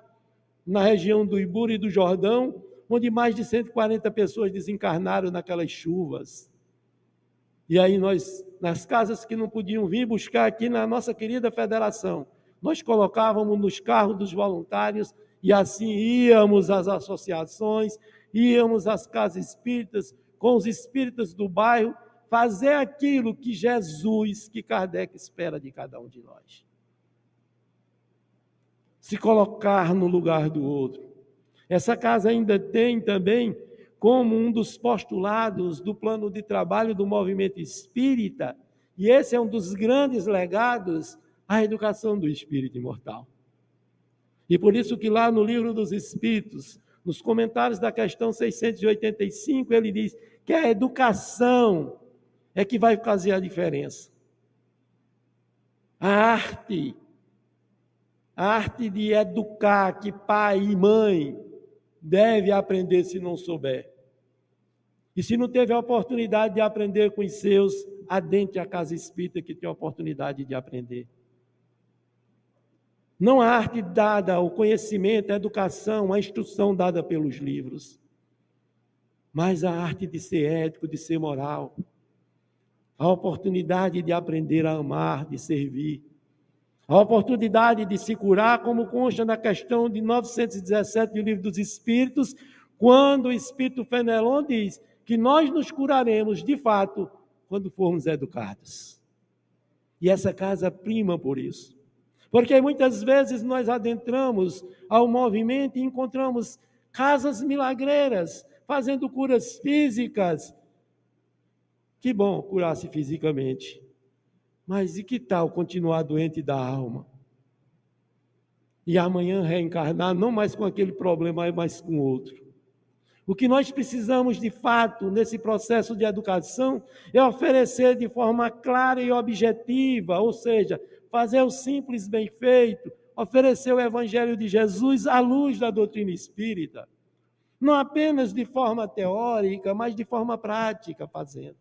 C: na região do Ibura e do Jordão, onde mais de 140 pessoas desencarnaram naquelas chuvas. E aí nós, nas casas que não podiam vir buscar aqui na nossa querida federação, nós colocávamos nos carros dos voluntários e assim íamos às associações, íamos às casas espíritas, com os espíritas do bairro, fazer aquilo que Jesus, que Kardec espera de cada um de nós. Se colocar no lugar do outro. Essa casa ainda tem também, como um dos postulados do plano de trabalho do movimento espírita, e esse é um dos grandes legados, a educação do espírito imortal. E por isso que lá no Livro dos Espíritos, nos comentários da questão 685, ele diz que a educação é que vai fazer a diferença. A arte de educar, que pai e mãe deve aprender se não souber. E se não teve a oportunidade de aprender com os seus, adentre a casa espírita que tem a oportunidade de aprender. Não a arte dada, o conhecimento, a educação, a instrução dada pelos livros, mas a arte de ser ético, de ser moral, a oportunidade de aprender a amar, de servir, a oportunidade de se curar, como consta na questão de 917 do Livro dos Espíritos, quando o Espírito Fenelon diz que nós nos curaremos, de fato, quando formos educados. E essa casa prima por isso. Porque muitas vezes nós adentramos ao movimento e encontramos casas milagreiras, fazendo curas físicas. Que bom curar-se fisicamente. Mas e que tal continuar doente da alma? E amanhã reencarnar, não mais com aquele problema, mas com outro. O que nós precisamos, de fato, nesse processo de educação, é oferecer de forma clara e objetiva, ou seja, fazer o simples bem feito, oferecer o Evangelho de Jesus à luz da doutrina espírita. Não apenas de forma teórica, mas de forma prática, fazendo.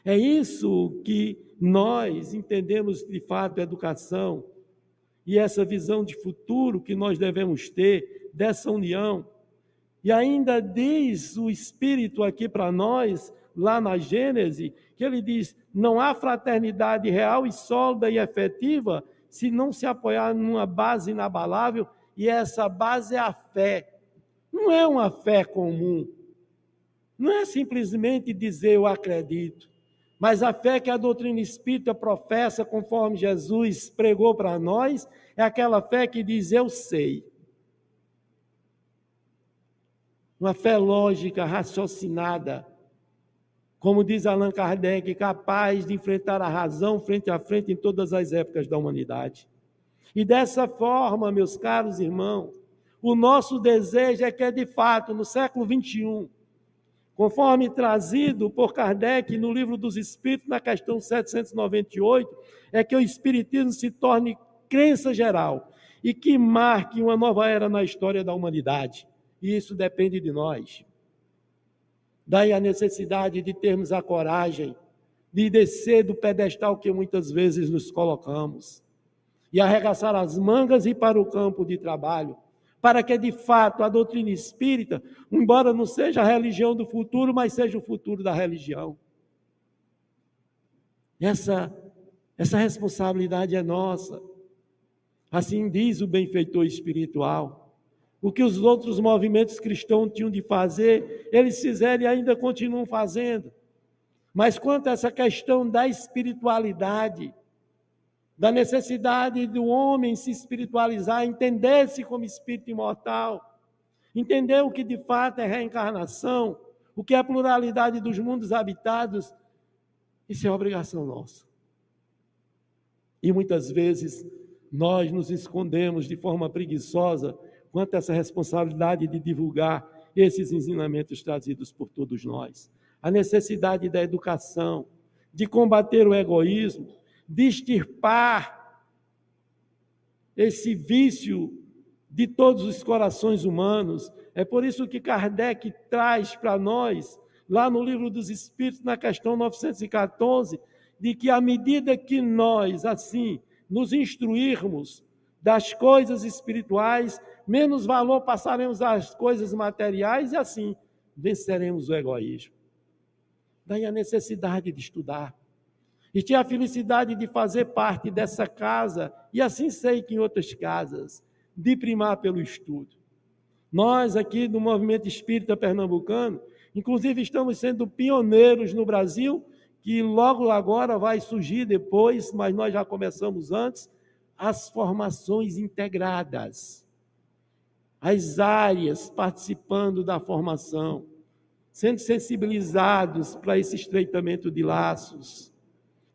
C: É isso que nós entendemos de fato a educação e essa visão de futuro que nós devemos ter dessa união. E ainda diz o Espírito aqui para nós, lá na Gênese, que ele diz, não há fraternidade real e sólida e efetiva se não se apoiar numa base inabalável, e essa base é a fé. Não é uma fé comum, não é simplesmente dizer eu acredito, mas a fé que a doutrina espírita professa, conforme Jesus pregou para nós, é aquela fé que diz eu sei. Uma fé lógica, raciocinada, como diz Allan Kardec, capaz de enfrentar a razão frente a frente em todas as épocas da humanidade. E dessa forma, meus caros irmãos, o nosso desejo é que, de fato, no século XXI, conforme trazido por Kardec no Livro dos Espíritos, na questão 798, é que o Espiritismo se torne crença geral e que marque uma nova era na história da humanidade. E isso depende de nós. Daí a necessidade de termos a coragem de descer do pedestal que muitas vezes nos colocamos e arregaçar as mangas e ir para o campo de trabalho, para que, de fato, a doutrina espírita, embora não seja a religião do futuro, mas seja o futuro da religião. Essa responsabilidade é nossa. Assim diz o benfeitor espiritual. O que os outros movimentos cristãos tinham de fazer, eles fizeram e ainda continuam fazendo. Mas quanto a essa questão da espiritualidade, da necessidade do homem se espiritualizar, entender-se como espírito imortal, entender o que de fato é reencarnação, o que é a pluralidade dos mundos habitados, isso é obrigação nossa. E muitas vezes nós nos escondemos de forma preguiçosa quanto a essa responsabilidade de divulgar esses ensinamentos trazidos por todos nós. A necessidade da educação, de combater o egoísmo, de extirpar esse vício de todos os corações humanos. É por isso que Kardec traz para nós, lá no Livro dos Espíritos, na questão 914, de que à medida que nós, assim, nos instruirmos das coisas espirituais, menos valor passaremos às coisas materiais e assim venceremos o egoísmo. Daí a necessidade de estudar. E tinha a felicidade de fazer parte dessa casa, e assim sei que em outras casas, de primar pelo estudo. Nós aqui do Movimento Espírita Pernambucano, inclusive estamos sendo pioneiros no Brasil, que logo agora vai surgir depois, mas nós já começamos antes, as formações integradas. As áreas participando da formação, sendo sensibilizados para esse estreitamento de laços.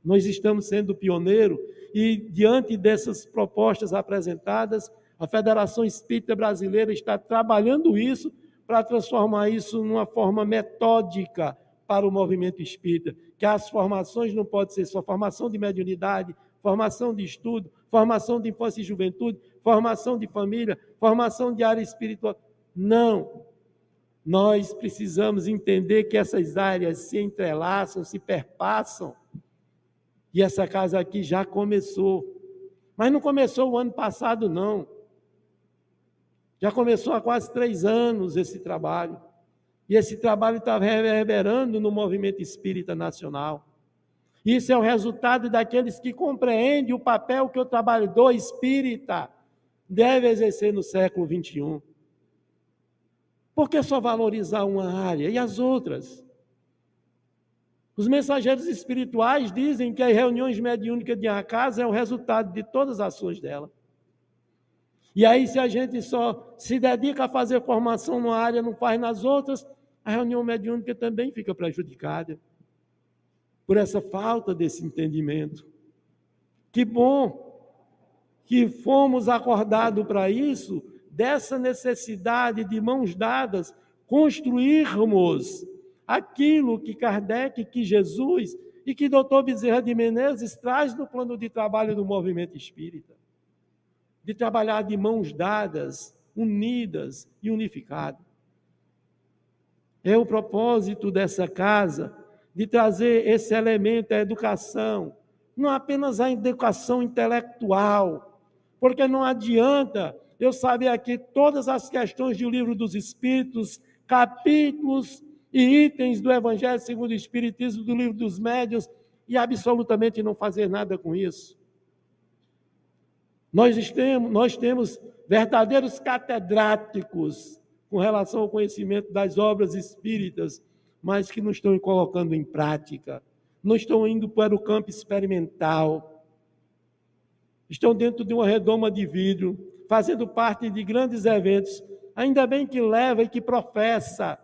C: Nós estamos sendo pioneiro e, diante dessas propostas apresentadas, a Federação Espírita Brasileira está trabalhando isso para transformar isso numa forma metódica para o movimento espírita, que as formações não podem ser só formação de mediunidade, formação de estudo, formação de infância e juventude, formação de família, formação de área espiritual. Não. Nós precisamos entender que essas áreas se entrelaçam, se perpassam. E essa casa aqui já começou. Mas não começou o ano passado, não. Já começou há quase 3 anos esse trabalho. E esse trabalho está reverberando no movimento espírita nacional. Isso é o resultado daqueles que compreendem o papel que o trabalhador espírita deve exercer no século XXI. Por que só valorizar uma área e as outras? Os mensageiros espirituais dizem que as reuniões mediúnicas de uma casa é o resultado de todas as ações dela. E aí, se a gente só se dedica a fazer formação numa área, não faz nas outras, a reunião mediúnica também fica prejudicada por essa falta desse entendimento. Que bom que fomos acordados para isso, dessa necessidade de mãos dadas, construirmos aquilo que Kardec, que Jesus e que Dr. Bezerra de Menezes traz no plano de trabalho do movimento espírita. De trabalhar de mãos dadas, unidas e unificadas. É o propósito dessa casa, de trazer esse elemento, a educação, não apenas a educação intelectual, porque não adianta eu saber aqui todas as questões do Livro dos Espíritos, capítulos e itens do Evangelho segundo o Espiritismo, do Livro dos Médiuns, e absolutamente não fazer nada com isso. Nós temos verdadeiros catedráticos com relação ao conhecimento das obras espíritas, mas que não estão colocando em prática, não estão indo para o campo experimental, estão dentro de uma redoma de vidro, fazendo parte de grandes eventos, ainda bem que leva e que professa,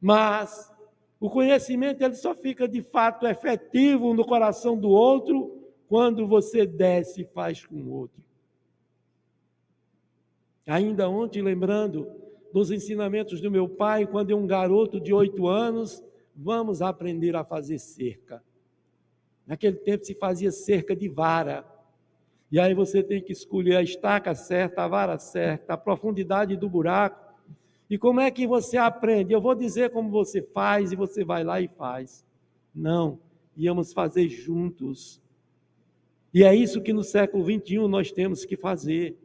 C: mas o conhecimento ele só fica de fato efetivo no coração do outro quando você desce e faz com o outro. Ainda ontem, lembrando dos ensinamentos do meu pai, quando eu um garoto de 8 anos, vamos aprender a fazer cerca. Naquele tempo se fazia cerca de vara. E aí você tem que escolher a estaca certa, a vara certa, a profundidade do buraco. E como é que você aprende? Eu vou dizer como você faz e você vai lá e faz. Não, íamos fazer juntos. E é isso que no século XXI nós temos que fazer.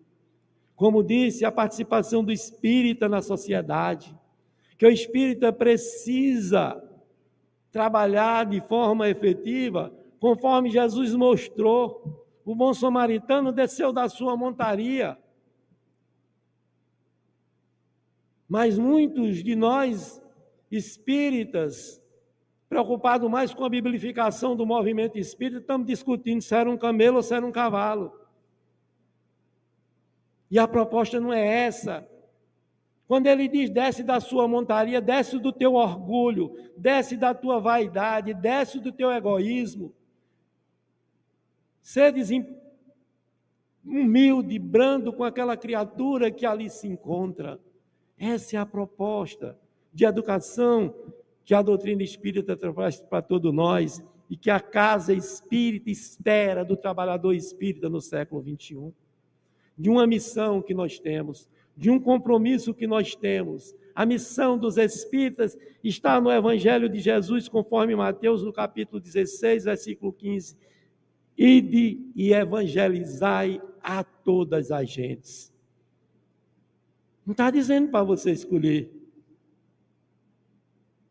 C: Como disse, a participação do espírita na sociedade, que o espírita precisa trabalhar de forma efetiva, conforme Jesus mostrou. O bom samaritano desceu da sua montaria. Mas muitos de nós, espíritas, preocupados mais com a biblificação do movimento espírita, estamos discutindo se era um camelo ou se era um cavalo. E a proposta não é essa. Quando ele diz, desce da sua montaria, desce do teu orgulho, desce da tua vaidade, desce do teu egoísmo. Sedes humilde, brando com aquela criatura que ali se encontra. Essa é a proposta de educação que a doutrina espírita traz para todos nós e que a casa espírita espera do trabalhador espírita no século XXI. de uma missão que nós temos, de um compromisso que nós temos. A missão dos espíritas está no Evangelho de Jesus, conforme Mateus, no capítulo 16, versículo 15. Ide e evangelizai a todas as gentes. Não está dizendo para você escolher.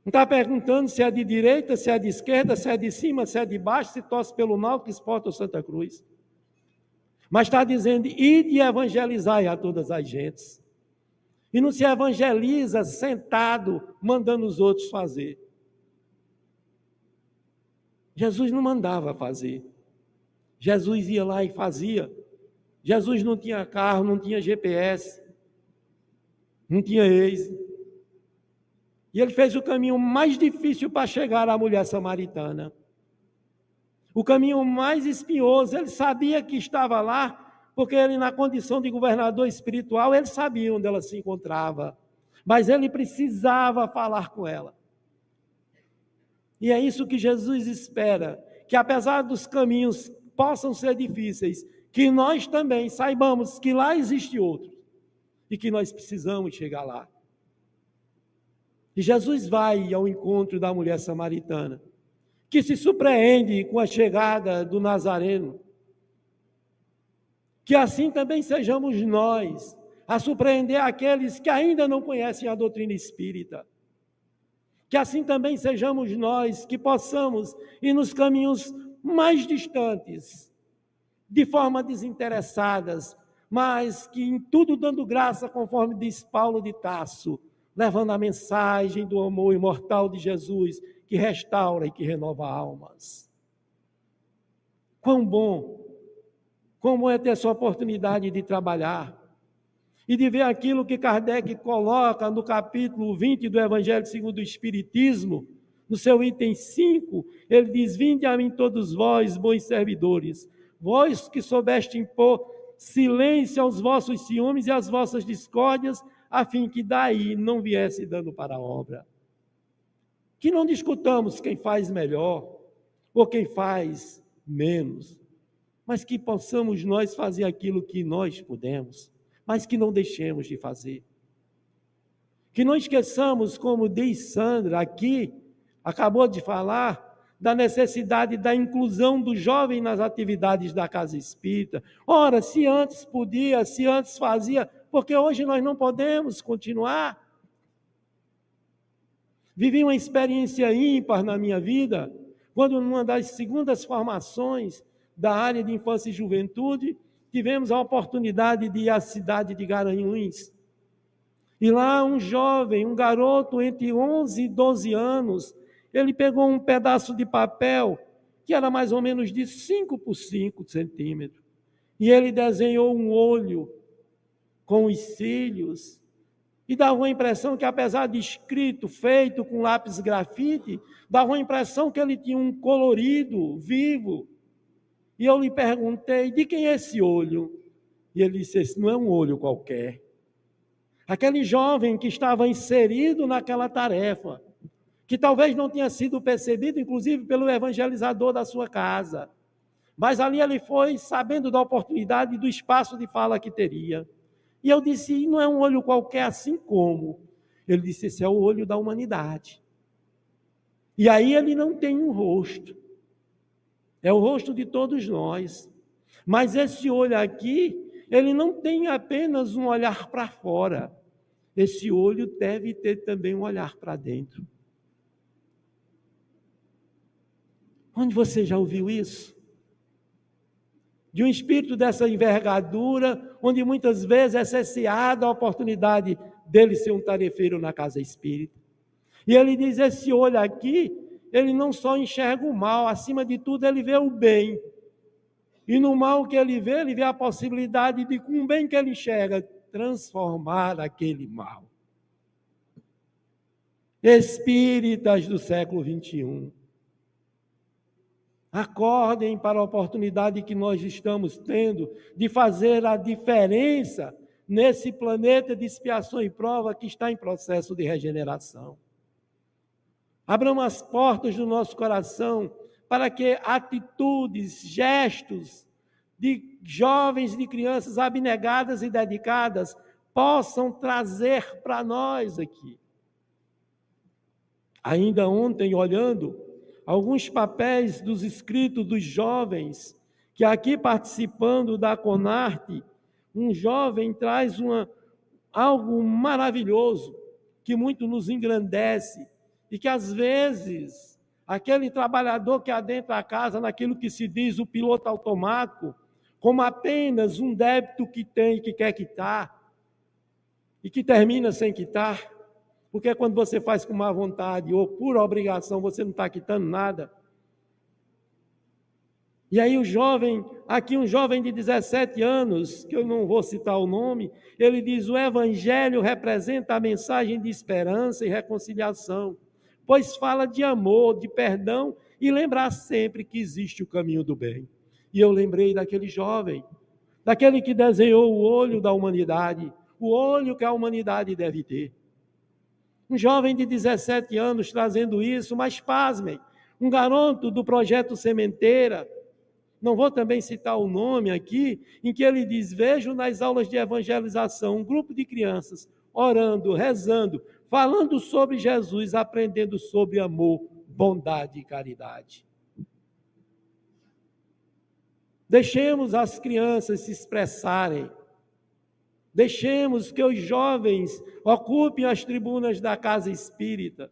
C: Não está perguntando se é de direita, se é de esquerda, se é de cima, se é de baixo, se torce pelo Náutico, Sport ou Santa Cruz. Mas está dizendo, ide e evangelizai a todas as gentes. E não se evangeliza sentado, mandando os outros fazer. Jesus não mandava fazer. Jesus ia lá e fazia. Jesus não tinha carro, não tinha GPS, não tinha Waze. E ele fez o caminho mais difícil para chegar à mulher samaritana. O caminho mais espinhoso. Ele sabia que estava lá, porque ele, na condição de governador espiritual, ele sabia onde ela se encontrava. Mas ele precisava falar com ela. E é isso que Jesus espera, que apesar dos caminhos possam ser difíceis, que nós também saibamos que lá existe outro e que nós precisamos chegar lá. E Jesus vai ao encontro da mulher samaritana, que se surpreende com a chegada do Nazareno. Que assim também sejamos nós, a surpreender aqueles que ainda não conhecem a doutrina espírita. Que assim também sejamos nós, que possamos ir nos caminhos mais distantes, de forma desinteressadas, mas que em tudo dando graça, conforme diz Paulo de Tarso, levando a mensagem do amor imortal de Jesus, que restaura e que renova almas. Quão bom é ter essa oportunidade de trabalhar e de ver aquilo que Kardec coloca no capítulo 20 do Evangelho segundo o Espiritismo, no seu item 5, ele diz, vinde a mim todos vós, bons servidores, vós que soubeste impor silêncio aos vossos ciúmes e às vossas discórdias, a fim que daí não viesse dano para a obra. Que não discutamos quem faz melhor ou quem faz menos, mas que possamos nós fazer aquilo que nós podemos, mas que não deixemos de fazer. Que não esqueçamos, como diz Sandra aqui, acabou de falar, da necessidade da inclusão do jovem nas atividades da casa espírita. Ora, se antes podia, se antes fazia, porque hoje nós não podemos continuar. Vivi uma experiência ímpar na minha vida, quando numa das segundas formações da área de infância e juventude, tivemos a oportunidade de ir à cidade de Garanhuns. E lá um jovem, um garoto entre 11 e 12 anos, ele pegou um pedaço de papel, que era mais ou menos de 5 por 5 centímetros, e ele desenhou um olho com os cílios, e dava uma impressão que, apesar de escrito, feito com lápis grafite, dava uma impressão que ele tinha um colorido vivo. E eu lhe perguntei, de quem é esse olho? E ele disse, esse não é um olho qualquer. Aquele jovem que estava inserido naquela tarefa, que talvez não tenha sido percebido, inclusive, pelo evangelizador da sua casa. Mas ali ele foi sabendo da oportunidade e do espaço de fala que teria. E eu disse, não é um olho qualquer, assim como? Ele disse, esse é o olho da humanidade. E aí ele não tem um rosto. É o rosto de todos nós. Mas esse olho aqui, ele não tem apenas um olhar para fora. Esse olho deve ter também um olhar para dentro. Onde você já ouviu isso? De um espírito dessa envergadura, onde muitas vezes é cesseada a oportunidade dele ser um tarefeiro na casa espírita. E ele diz, esse olho aqui, ele não só enxerga o mal, acima de tudo ele vê o bem. E no mal que ele vê a possibilidade de, com o bem que ele enxerga, transformar aquele mal. Espíritas do século 21. Acordem para a oportunidade que nós estamos tendo de fazer a diferença nesse planeta de expiação e prova que está em processo de regeneração. Abram as portas do nosso coração para que atitudes, gestos de jovens, de crianças abnegadas e dedicadas, possam trazer para nós aqui. Ainda ontem, olhando alguns papéis dos escritos dos jovens, que aqui participando da Conarte, um jovem traz algo maravilhoso, que muito nos engrandece, e que às vezes, aquele trabalhador que adentra a casa naquilo que se diz o piloto automático, como apenas um débito que tem e que quer quitar, e que termina sem quitar, porque quando você faz com má vontade ou por obrigação, você não está quitando nada. E aí um jovem de 17 anos, que eu não vou citar o nome, ele diz: o Evangelho representa a mensagem de esperança e reconciliação, pois fala de amor, de perdão e lembrar sempre que existe o caminho do bem. E eu lembrei daquele jovem, daquele que desenhou o olho da humanidade, o olho que a humanidade deve ter. Um jovem de 17 anos trazendo isso, mas pasmem, um garoto do projeto Sementeira, não vou também citar o nome aqui, em que ele diz: vejo nas aulas de evangelização um grupo de crianças orando, rezando, falando sobre Jesus, aprendendo sobre amor, bondade e caridade. Deixemos as crianças se expressarem. Deixemos que os jovens ocupem as tribunas da casa espírita.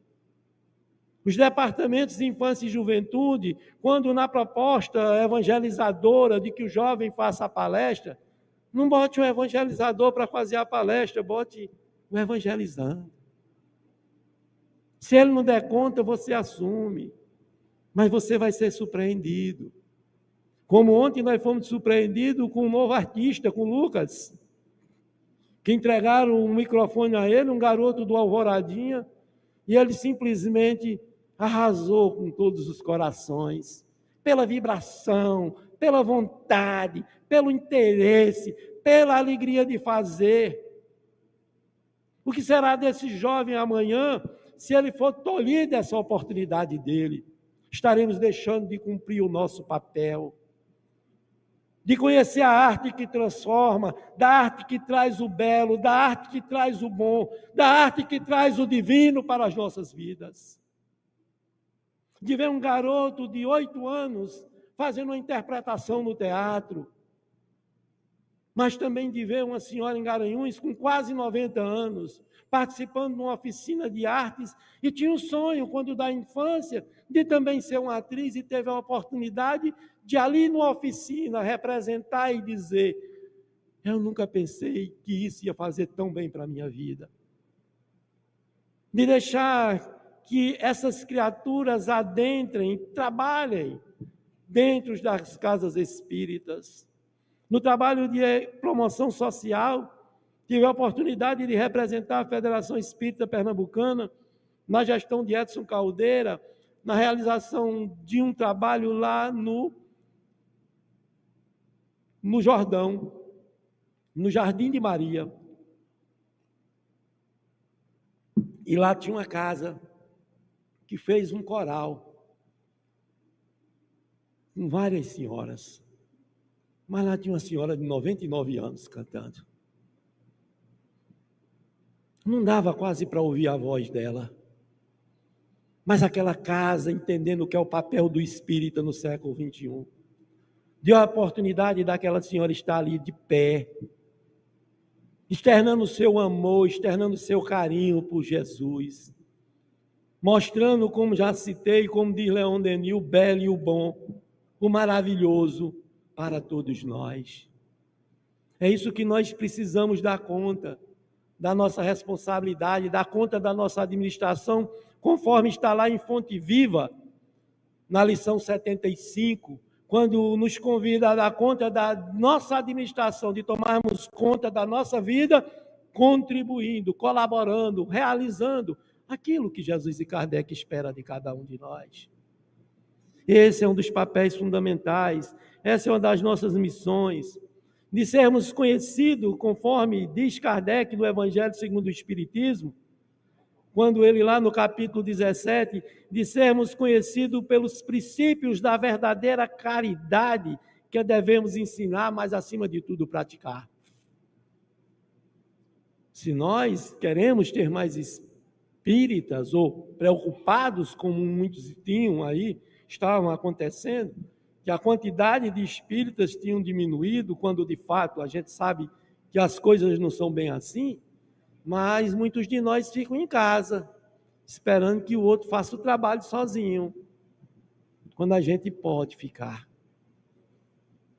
C: Os departamentos de infância e juventude, quando na proposta evangelizadora de que o jovem faça a palestra, não bote um evangelizador para fazer a palestra, bote o evangelizando. Se ele não der conta, você assume, mas você vai ser surpreendido. Como ontem nós fomos surpreendidos com um novo artista, com Lucas, que entregaram um microfone a ele, um garoto do Alvoradinha, e ele simplesmente arrasou com todos os corações, pela vibração, pela vontade, pelo interesse, pela alegria de fazer. O que será desse jovem amanhã, se ele for tolhido dessa oportunidade dele? Estaremos deixando de cumprir o nosso papel, de conhecer a arte que transforma, da arte que traz o belo, da arte que traz o bom, da arte que traz o divino para as nossas vidas. De ver um garoto de 8 anos fazendo uma interpretação no teatro, mas também de ver uma senhora em Garanhuns com quase 90 anos, participando de uma oficina de artes, e tinha um sonho, quando da infância, de também ser uma atriz, e teve a oportunidade de ali numa oficina representar e dizer: eu nunca pensei que isso ia fazer tão bem para a minha vida. De deixar que essas criaturas adentrem, trabalhem dentro das casas espíritas. No trabalho de promoção social, tive a oportunidade de representar a Federação Espírita Pernambucana, na gestão de Edson Caldeira, na realização de um trabalho lá no Jordão, no Jardim de Maria. E lá tinha uma casa que fez um coral com várias senhoras. Mas lá tinha uma senhora de 99 anos cantando. Não dava quase para ouvir a voz dela. Mas aquela casa, entendendo o que é o papel do espírita no século XXI, deu a oportunidade daquela senhora estar ali de pé, externando o seu amor, externando o seu carinho por Jesus, mostrando, como já citei, como diz Leon Denis, o belo e o bom, o maravilhoso para todos nós. É isso que nós precisamos dar conta da nossa responsabilidade, dar conta da nossa administração, conforme está lá em Fonte Viva, na lição 75, quando nos convida a dar conta da nossa administração, de tomarmos conta da nossa vida, contribuindo, colaborando, realizando aquilo que Jesus e Kardec espera de cada um de nós. Esse é um dos papéis fundamentais, essa é uma das nossas missões, de sermos conhecidos, conforme diz Kardec no Evangelho segundo o Espiritismo, quando ele lá no capítulo 17, de sermos conhecidos pelos princípios da verdadeira caridade, que devemos ensinar, mas acima de tudo praticar. Se nós queremos ter mais espíritas, ou preocupados, como muitos tinham aí, estavam acontecendo, que a quantidade de espíritas tinham diminuído, quando de fato a gente sabe que as coisas não são bem assim, mas muitos de nós ficam em casa, esperando que o outro faça o trabalho sozinho, quando a gente pode ficar.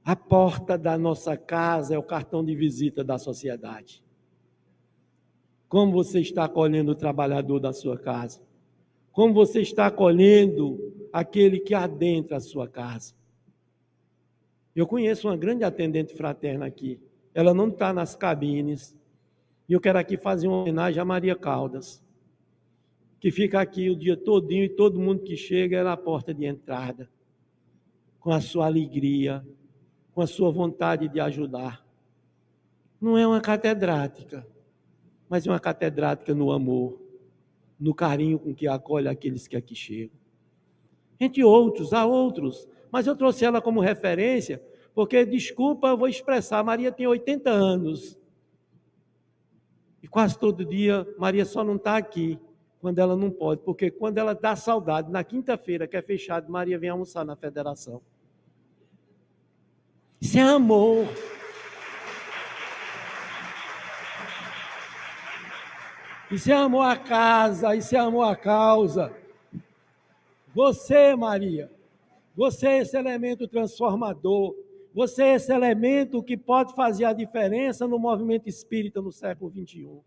C: A porta da nossa casa é o cartão de visita da sociedade. Como você está acolhendo o trabalhador da sua casa? Como você está acolhendo aquele que adentra a sua casa? Eu conheço uma grande atendente fraterna aqui. Ela não está nas cabines. E eu quero aqui fazer uma homenagem a Maria Caldas, que fica aqui o dia todinho e todo mundo que chega é na porta de entrada, com a sua alegria, com a sua vontade de ajudar. Não é uma catedrática, mas é uma catedrática no amor, no carinho com que acolhe aqueles que aqui chegam. Entre outros, há outros, mas eu trouxe ela como referência, porque, desculpa, eu vou expressar, Maria tem 80 anos, e quase todo dia, Maria só não está aqui, quando ela não pode, porque quando ela dá saudade, na quinta-feira, que é fechado, Maria vem almoçar na federação. Isso é amor. Isso é amor à casa, isso é amor à causa. Você, Maria, você é esse elemento transformador, você é esse elemento que pode fazer a diferença no movimento espírita no século XXI.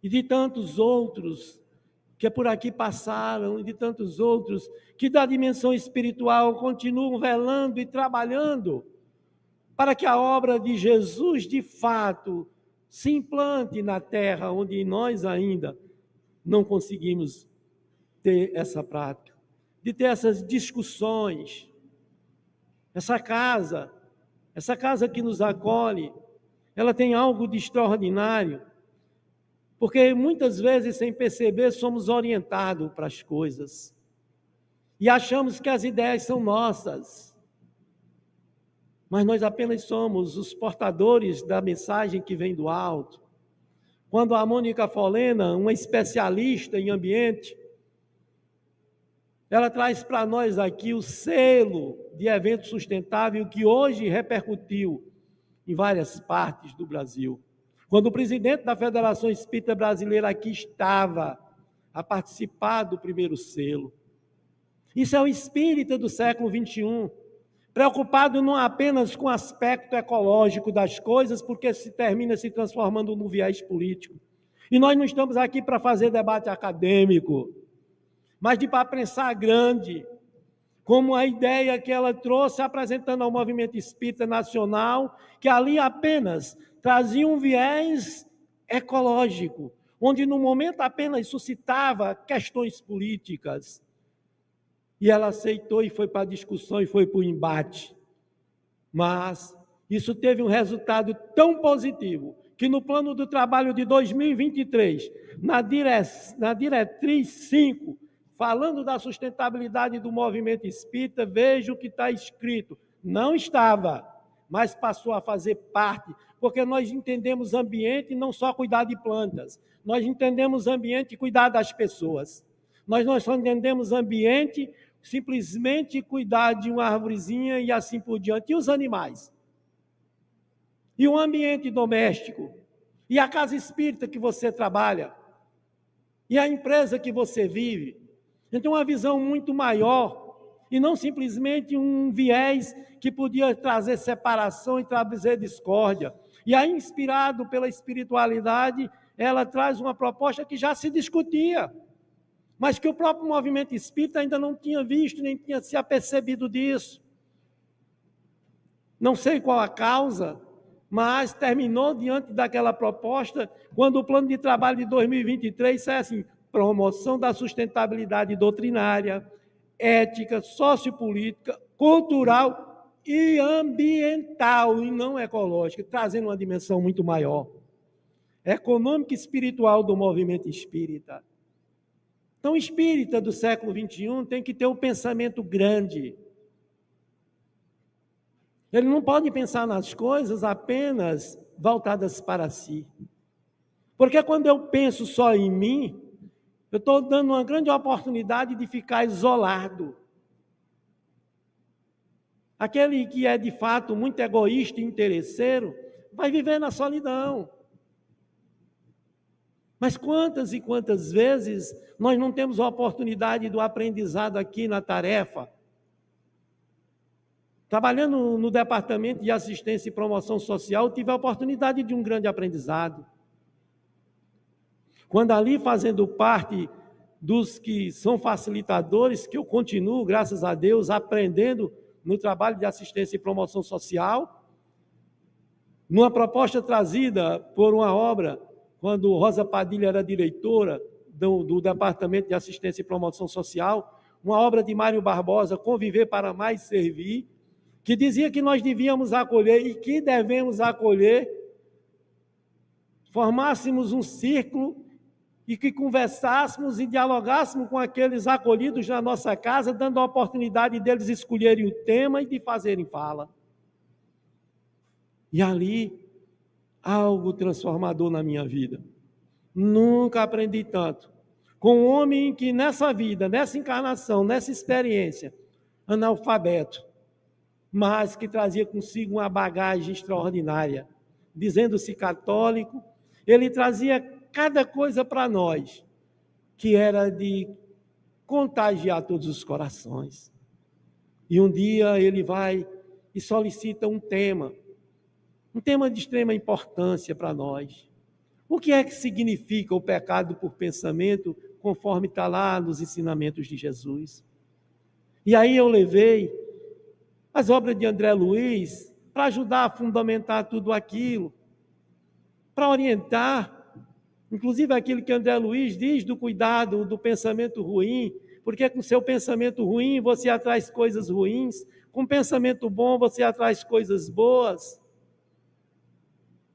C: E de tantos outros que por aqui passaram, e de tantos outros que da dimensão espiritual continuam velando e trabalhando para que a obra de Jesus, de fato, se implante na terra onde nós ainda não conseguimos ter essa prática, de ter essas discussões. Essa casa que nos acolhe, ela tem algo de extraordinário, porque muitas vezes, sem perceber, somos orientados para as coisas e achamos que as ideias são nossas, mas nós apenas somos os portadores da mensagem que vem do alto. Quando a Mônica Folena, uma especialista em ambiente, ela traz para nós aqui o selo de evento sustentável que hoje repercutiu em várias partes do Brasil. Quando o presidente da Federação Espírita Brasileira aqui estava a participar do primeiro selo. Isso é o espírita do século XXI, preocupado não apenas com o aspecto ecológico das coisas, porque se termina se transformando no viés político. E nós não estamos aqui para fazer debate acadêmico, mas para pensar grande, como a ideia que ela trouxe apresentando ao movimento espírita nacional, que ali apenas trazia um viés ecológico, onde no momento apenas suscitava questões políticas. E ela aceitou e foi para a discussão e foi para o embate. Mas isso teve um resultado tão positivo que no plano do trabalho de 2023, na diretriz 5, falando da sustentabilidade do movimento espírita, veja o que está escrito. Não estava, mas passou a fazer parte, porque nós entendemos ambiente não só cuidar de plantas, nós entendemos ambiente e cuidar das pessoas. Nós não só entendemos ambiente simplesmente cuidar de uma arvorezinha e assim por diante. E os animais? E o ambiente doméstico? E a casa espírita que você trabalha? E a empresa que você vive? Então, uma visão muito maior, e não simplesmente um viés que podia trazer separação e trazer discórdia. E aí, inspirado pela espiritualidade, ela traz uma proposta que já se discutia, mas que o próprio movimento espírita ainda não tinha visto, nem tinha se apercebido disso. Não sei qual a causa, mas terminou diante daquela proposta, quando o plano de trabalho de 2023 é assim: promoção da sustentabilidade doutrinária, ética, sociopolítica, cultural e ambiental, e não ecológica, trazendo uma dimensão muito maior, econômica e espiritual do movimento espírita. Então, o espírita do século XXI tem que ter um pensamento grande. Ele não pode pensar nas coisas apenas voltadas para si. Porque quando eu penso só em mim, eu estou dando uma grande oportunidade de ficar isolado. Aquele que é de fato muito egoísta e interesseiro, vai viver na solidão. Mas quantas e quantas vezes nós não temos a oportunidade do aprendizado aqui na tarefa? Trabalhando no Departamento de Assistência e Promoção Social, tive a oportunidade de um grande aprendizado. Quando ali, fazendo parte dos que são facilitadores, que eu continuo, graças a Deus, aprendendo no trabalho de assistência e promoção social, numa proposta trazida por uma obra, quando Rosa Padilha era diretora do Departamento de Assistência e Promoção Social, uma obra de Mário Barbosa, Conviver para Mais Servir, que dizia que nós devíamos acolher e que devemos acolher, formássemos um círculo e que conversássemos e dialogássemos com aqueles acolhidos na nossa casa, dando a oportunidade deles escolherem o tema e de fazerem fala. E ali, algo transformador na minha vida. Nunca aprendi tanto. Com um homem que nessa vida, nessa encarnação, nessa experiência, analfabeto, mas que trazia consigo uma bagagem extraordinária. Dizendo-se católico, ele trazia cada coisa para nós, que era de contagiar todos os corações. E um dia ele vai e solicita um tema de extrema importância para nós. O que é que significa o pecado por pensamento, conforme está lá nos ensinamentos de Jesus? E aí eu levei as obras de André Luiz para ajudar a fundamentar tudo aquilo, para orientar, inclusive aquilo que André Luiz diz do cuidado do pensamento ruim, porque com seu pensamento ruim você atrai coisas ruins, com pensamento bom você atrai coisas boas.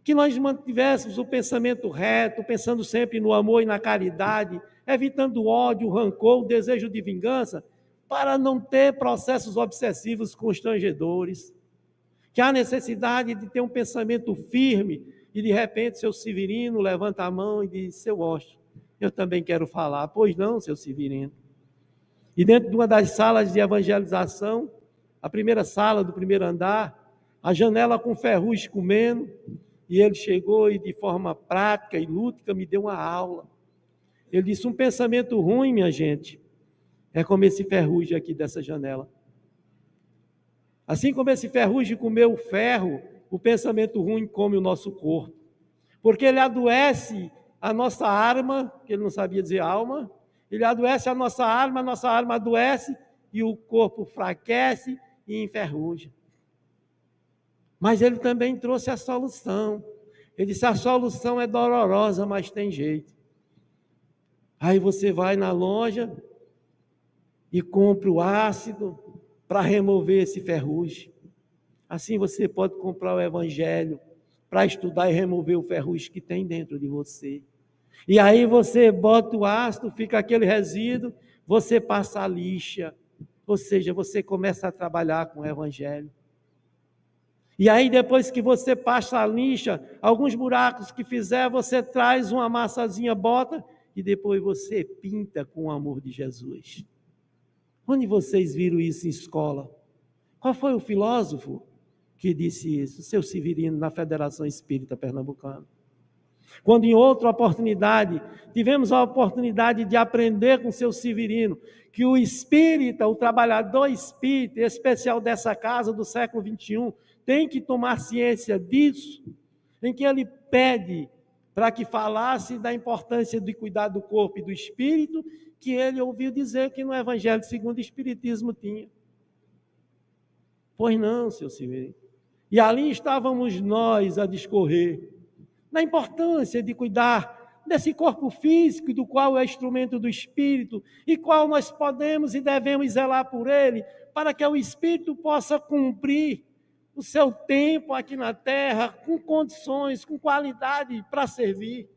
C: Que nós mantivéssemos o pensamento reto, pensando sempre no amor e na caridade, evitando o ódio, o rancor, o desejo de vingança, para não ter processos obsessivos constrangedores. Que há necessidade de ter um pensamento firme, e de repente seu Severino levanta a mão e diz: seu Washington, eu também quero falar. Pois não, seu Severino. E dentro de uma das salas de evangelização, a primeira sala do primeiro andar, a janela com ferrugem comendo, e ele chegou e de forma prática e lúdica me deu uma aula. Ele disse: um pensamento ruim, minha gente, é como esse ferrugem aqui dessa janela. Assim como esse ferrugem comeu o ferro, o pensamento ruim come o nosso corpo. Porque ele adoece a nossa arma, que ele não sabia dizer alma, ele adoece a nossa arma adoece e o corpo enfraquece e enferruja. Mas ele também trouxe a solução. Ele disse: a solução é dolorosa, mas tem jeito. Aí você vai na loja e compra o ácido para remover esse ferrugem. Assim você pode comprar o Evangelho para estudar e remover o ferrugem que tem dentro de você. E aí você bota o ácido, fica aquele resíduo, você passa a lixa, ou seja, você começa a trabalhar com o Evangelho. E aí depois que você passa a lixa, alguns buracos que fizer, você traz uma massazinha, bota, e depois você pinta com o amor de Jesus. Onde vocês viram isso em escola? Qual foi o filósofo que disse isso? Seu Severino, na Federação Espírita Pernambucana. Quando em outra oportunidade, tivemos a oportunidade de aprender com seu Severino, que o espírita, o trabalhador espírita, especial dessa casa do século XXI, tem que tomar ciência disso, em que ele pede para que falasse da importância de cuidar do corpo e do espírito, que ele ouviu dizer que no Evangelho segundo o Espiritismo tinha. Pois não, seu Severino. E ali estávamos nós a discorrer da importância de cuidar desse corpo físico, do qual é instrumento do Espírito, e qual nós podemos e devemos zelar por ele, para que o Espírito possa cumprir o seu tempo aqui na terra, com condições, com qualidade para servir,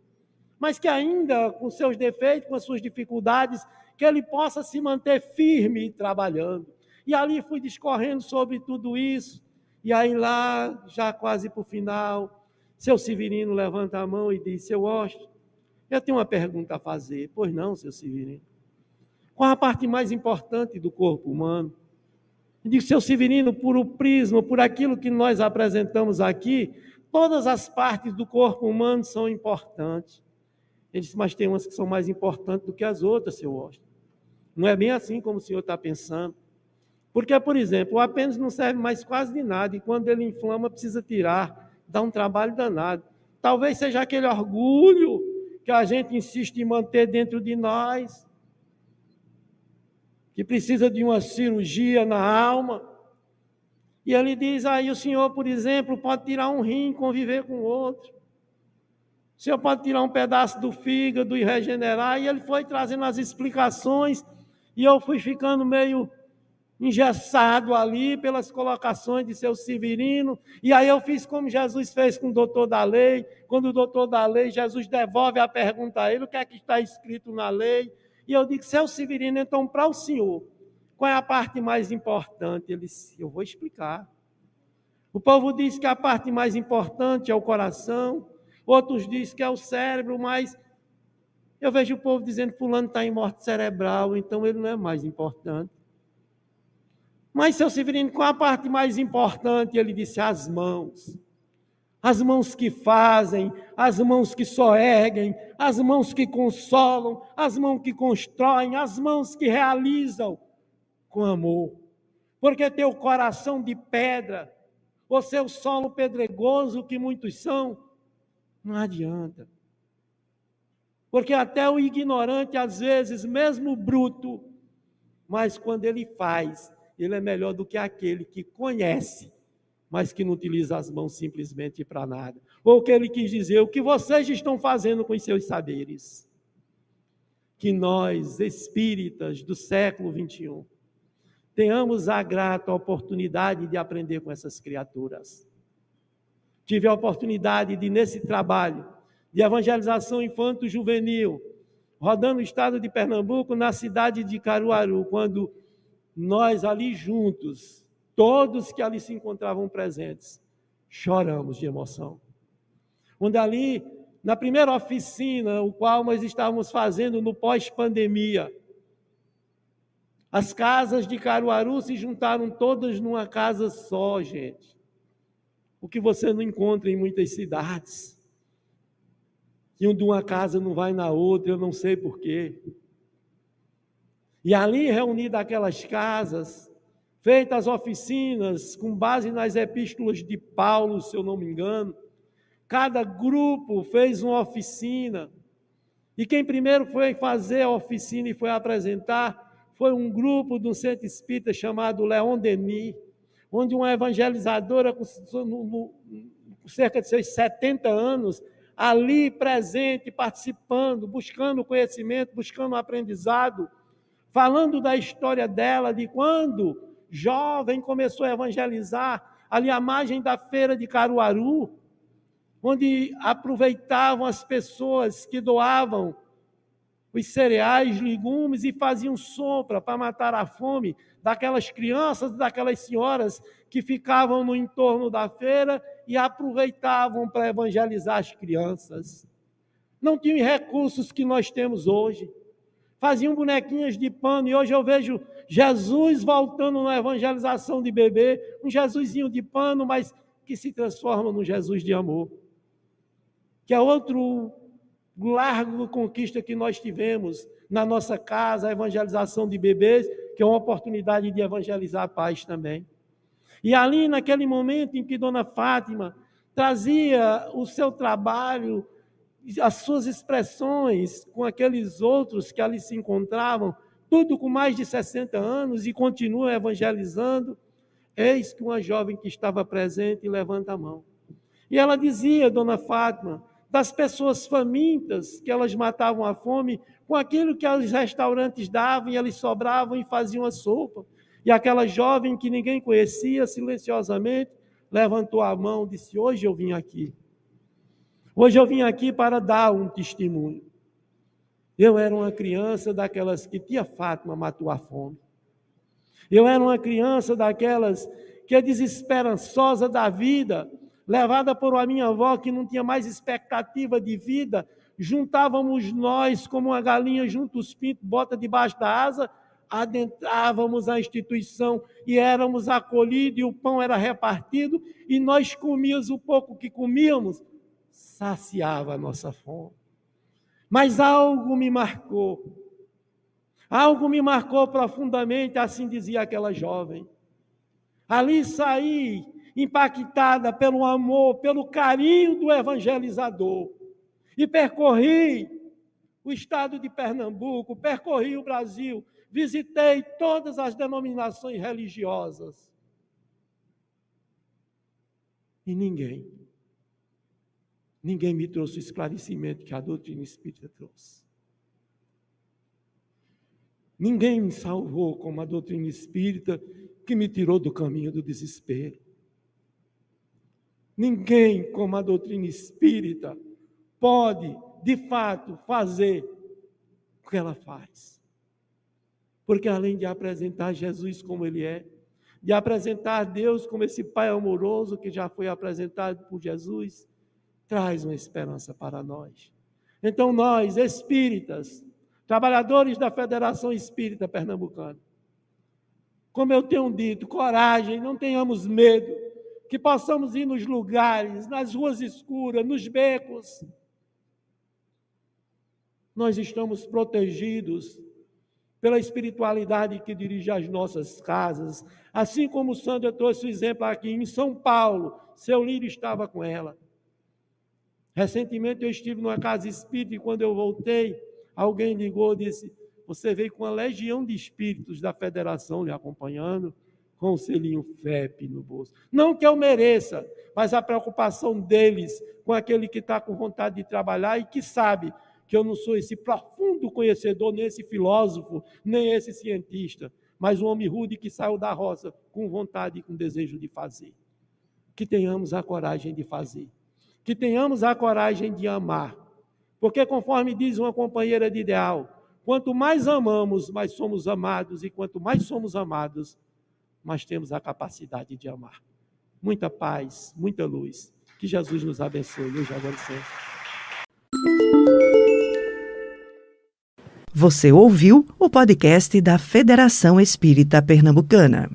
C: mas que ainda com seus defeitos, com as suas dificuldades, que ele possa se manter firme trabalhando. E ali fui discorrendo sobre tudo isso, E aí lá, já quase para o final, seu Severino levanta a mão e diz: seu Washington, eu tenho uma pergunta a fazer. Pois não, seu Severino. Qual a parte mais importante do corpo humano? Eu digo: seu Severino, por o prisma, por aquilo que nós apresentamos aqui, todas as partes do corpo humano são importantes. Ele disse: mas tem umas que são mais importantes do que as outras, seu Washington. Não é bem assim como o senhor está pensando. Porque, por exemplo, o apêndice não serve mais quase de nada, e quando ele inflama, precisa tirar. Dá um trabalho danado. Talvez seja aquele orgulho que a gente insiste em manter dentro de nós, que precisa de uma cirurgia na alma. E ele diz: aí o senhor, por exemplo, pode tirar um rim e conviver com o outro. O senhor pode tirar um pedaço do fígado e regenerar. E ele foi trazendo as explicações, e eu fui ficando meio engessado ali pelas colocações de seu Severino. E aí eu fiz como Jesus fez com o doutor da lei. Quando o doutor da lei, Jesus devolve a pergunta a ele: o que é que está escrito na lei? E eu digo: seu Severino, então, para o senhor, qual é a parte mais importante? Ele disse: eu vou explicar. O povo diz que a parte mais importante é o coração, outros dizem que é o cérebro, mas eu vejo o povo dizendo que fulano está em morte cerebral, então ele não é mais importante. Mas, seu Severino, qual a parte mais importante? Ele disse: as mãos. As mãos que fazem, as mãos que só erguem, as mãos que consolam, as mãos que constroem, as mãos que realizam com amor. Porque teu coração de pedra, ou seu solo pedregoso, que muitos são, não adianta. Porque até o ignorante, às vezes, mesmo bruto, mas quando ele faz, ele é melhor do que aquele que conhece, mas que não utiliza as mãos simplesmente para nada. Ou o que ele quis dizer: o que vocês estão fazendo com os seus saberes? Que nós, espíritas do século 21, tenhamos a grata oportunidade de aprender com essas criaturas. Tive a oportunidade de, nesse trabalho de evangelização infanto-juvenil, rodando o estado de Pernambuco, na cidade de Caruaru, quando nós ali juntos, todos que ali se encontravam presentes, choramos de emoção. Onde ali, na primeira oficina, o qual nós estávamos fazendo no pós-pandemia, as casas de Caruaru se juntaram todas numa casa só, gente. O que você não encontra em muitas cidades. Que um de uma casa não vai na outra, eu não sei porquê. E ali, reunidas aquelas casas, feitas as oficinas, com base nas epístolas de Paulo, se eu não me engano, cada grupo fez uma oficina, e quem primeiro foi fazer a oficina e foi apresentar foi um grupo de um centro espírita chamado Leon Denis, onde uma evangelizadora com cerca de seus 70 anos, ali presente, participando, buscando conhecimento, buscando aprendizado, falando da história dela, de quando jovem começou a evangelizar, ali à margem da feira de Caruaru, onde aproveitavam as pessoas que doavam os cereais, legumes e faziam sopa para matar a fome daquelas crianças, daquelas senhoras que ficavam no entorno da feira e aproveitavam para evangelizar as crianças. Não tinham recursos que nós temos hoje. Faziam bonequinhas de pano, e hoje eu vejo Jesus voltando na evangelização de bebê, um Jesusinho de pano, mas que se transforma num Jesus de amor. Que é outro largo conquista que nós tivemos na nossa casa, a evangelização de bebês, que é uma oportunidade de evangelizar pais também. E ali, naquele momento em que Dona Fátima trazia o seu trabalho, as suas expressões com aqueles outros que ali se encontravam, tudo com mais de 60 anos e continuam evangelizando, eis que uma jovem que estava presente levanta a mão. E ela dizia, Dona Fátima, das pessoas famintas, que elas matavam a fome com aquilo que os restaurantes davam, e eles sobravam e faziam a sopa. E aquela jovem que ninguém conhecia, silenciosamente, levantou a mão e disse: hoje eu vim aqui. Hoje eu vim aqui para dar um testemunho. Eu era uma criança daquelas que tia Fátima matou a fome. Eu era uma criança daquelas que desesperançosa da vida, levada por uma minha avó que não tinha mais expectativa de vida, juntávamos nós como uma galinha junto os pintos, bota debaixo da asa, adentrávamos a instituição e éramos acolhidos e o pão era repartido e nós comíamos o pouco que comíamos, saciava a nossa fome. Mas algo me marcou profundamente, assim dizia aquela jovem. Ali saí impactada pelo amor, pelo carinho do evangelizador e percorri o estado de Pernambuco, percorri o Brasil, visitei todas as denominações religiosas. E ninguém me trouxe o esclarecimento que a doutrina espírita trouxe. Ninguém me salvou como a doutrina espírita que me tirou do caminho do desespero. Ninguém como a doutrina espírita pode, de fato, fazer o que ela faz. Porque além de apresentar Jesus como Ele é, de apresentar Deus como esse Pai amoroso que já foi apresentado por Jesus, traz uma esperança para nós. Então nós, espíritas, trabalhadores da Federação Espírita Pernambucana, como eu tenho dito, coragem, não tenhamos medo, que possamos ir nos lugares, nas ruas escuras, nos becos. Nós estamos protegidos pela espiritualidade que dirige as nossas casas, assim como o Sandra trouxe o exemplo aqui em São Paulo, seu Lírio estava com ela. Recentemente eu estive numa casa espírita e quando eu voltei, alguém ligou e disse, você veio com uma legião de espíritos da federação lhe acompanhando, com o selinho FEP no bolso. Não que eu mereça, mas a preocupação deles com aquele que está com vontade de trabalhar e que sabe que eu não sou esse profundo conhecedor, nem esse filósofo, nem esse cientista, mas um homem rude que saiu da roça com vontade e com desejo de fazer. Que tenhamos a coragem de fazer. Que tenhamos a coragem de amar. Porque conforme diz uma companheira de ideal, quanto mais amamos, mais somos amados, e quanto mais somos amados, mais temos a capacidade de amar. Muita paz, muita luz. Que Jesus nos abençoe. Hoje, agora e sempre.
A: Você ouviu o podcast da Federação Espírita Pernambucana.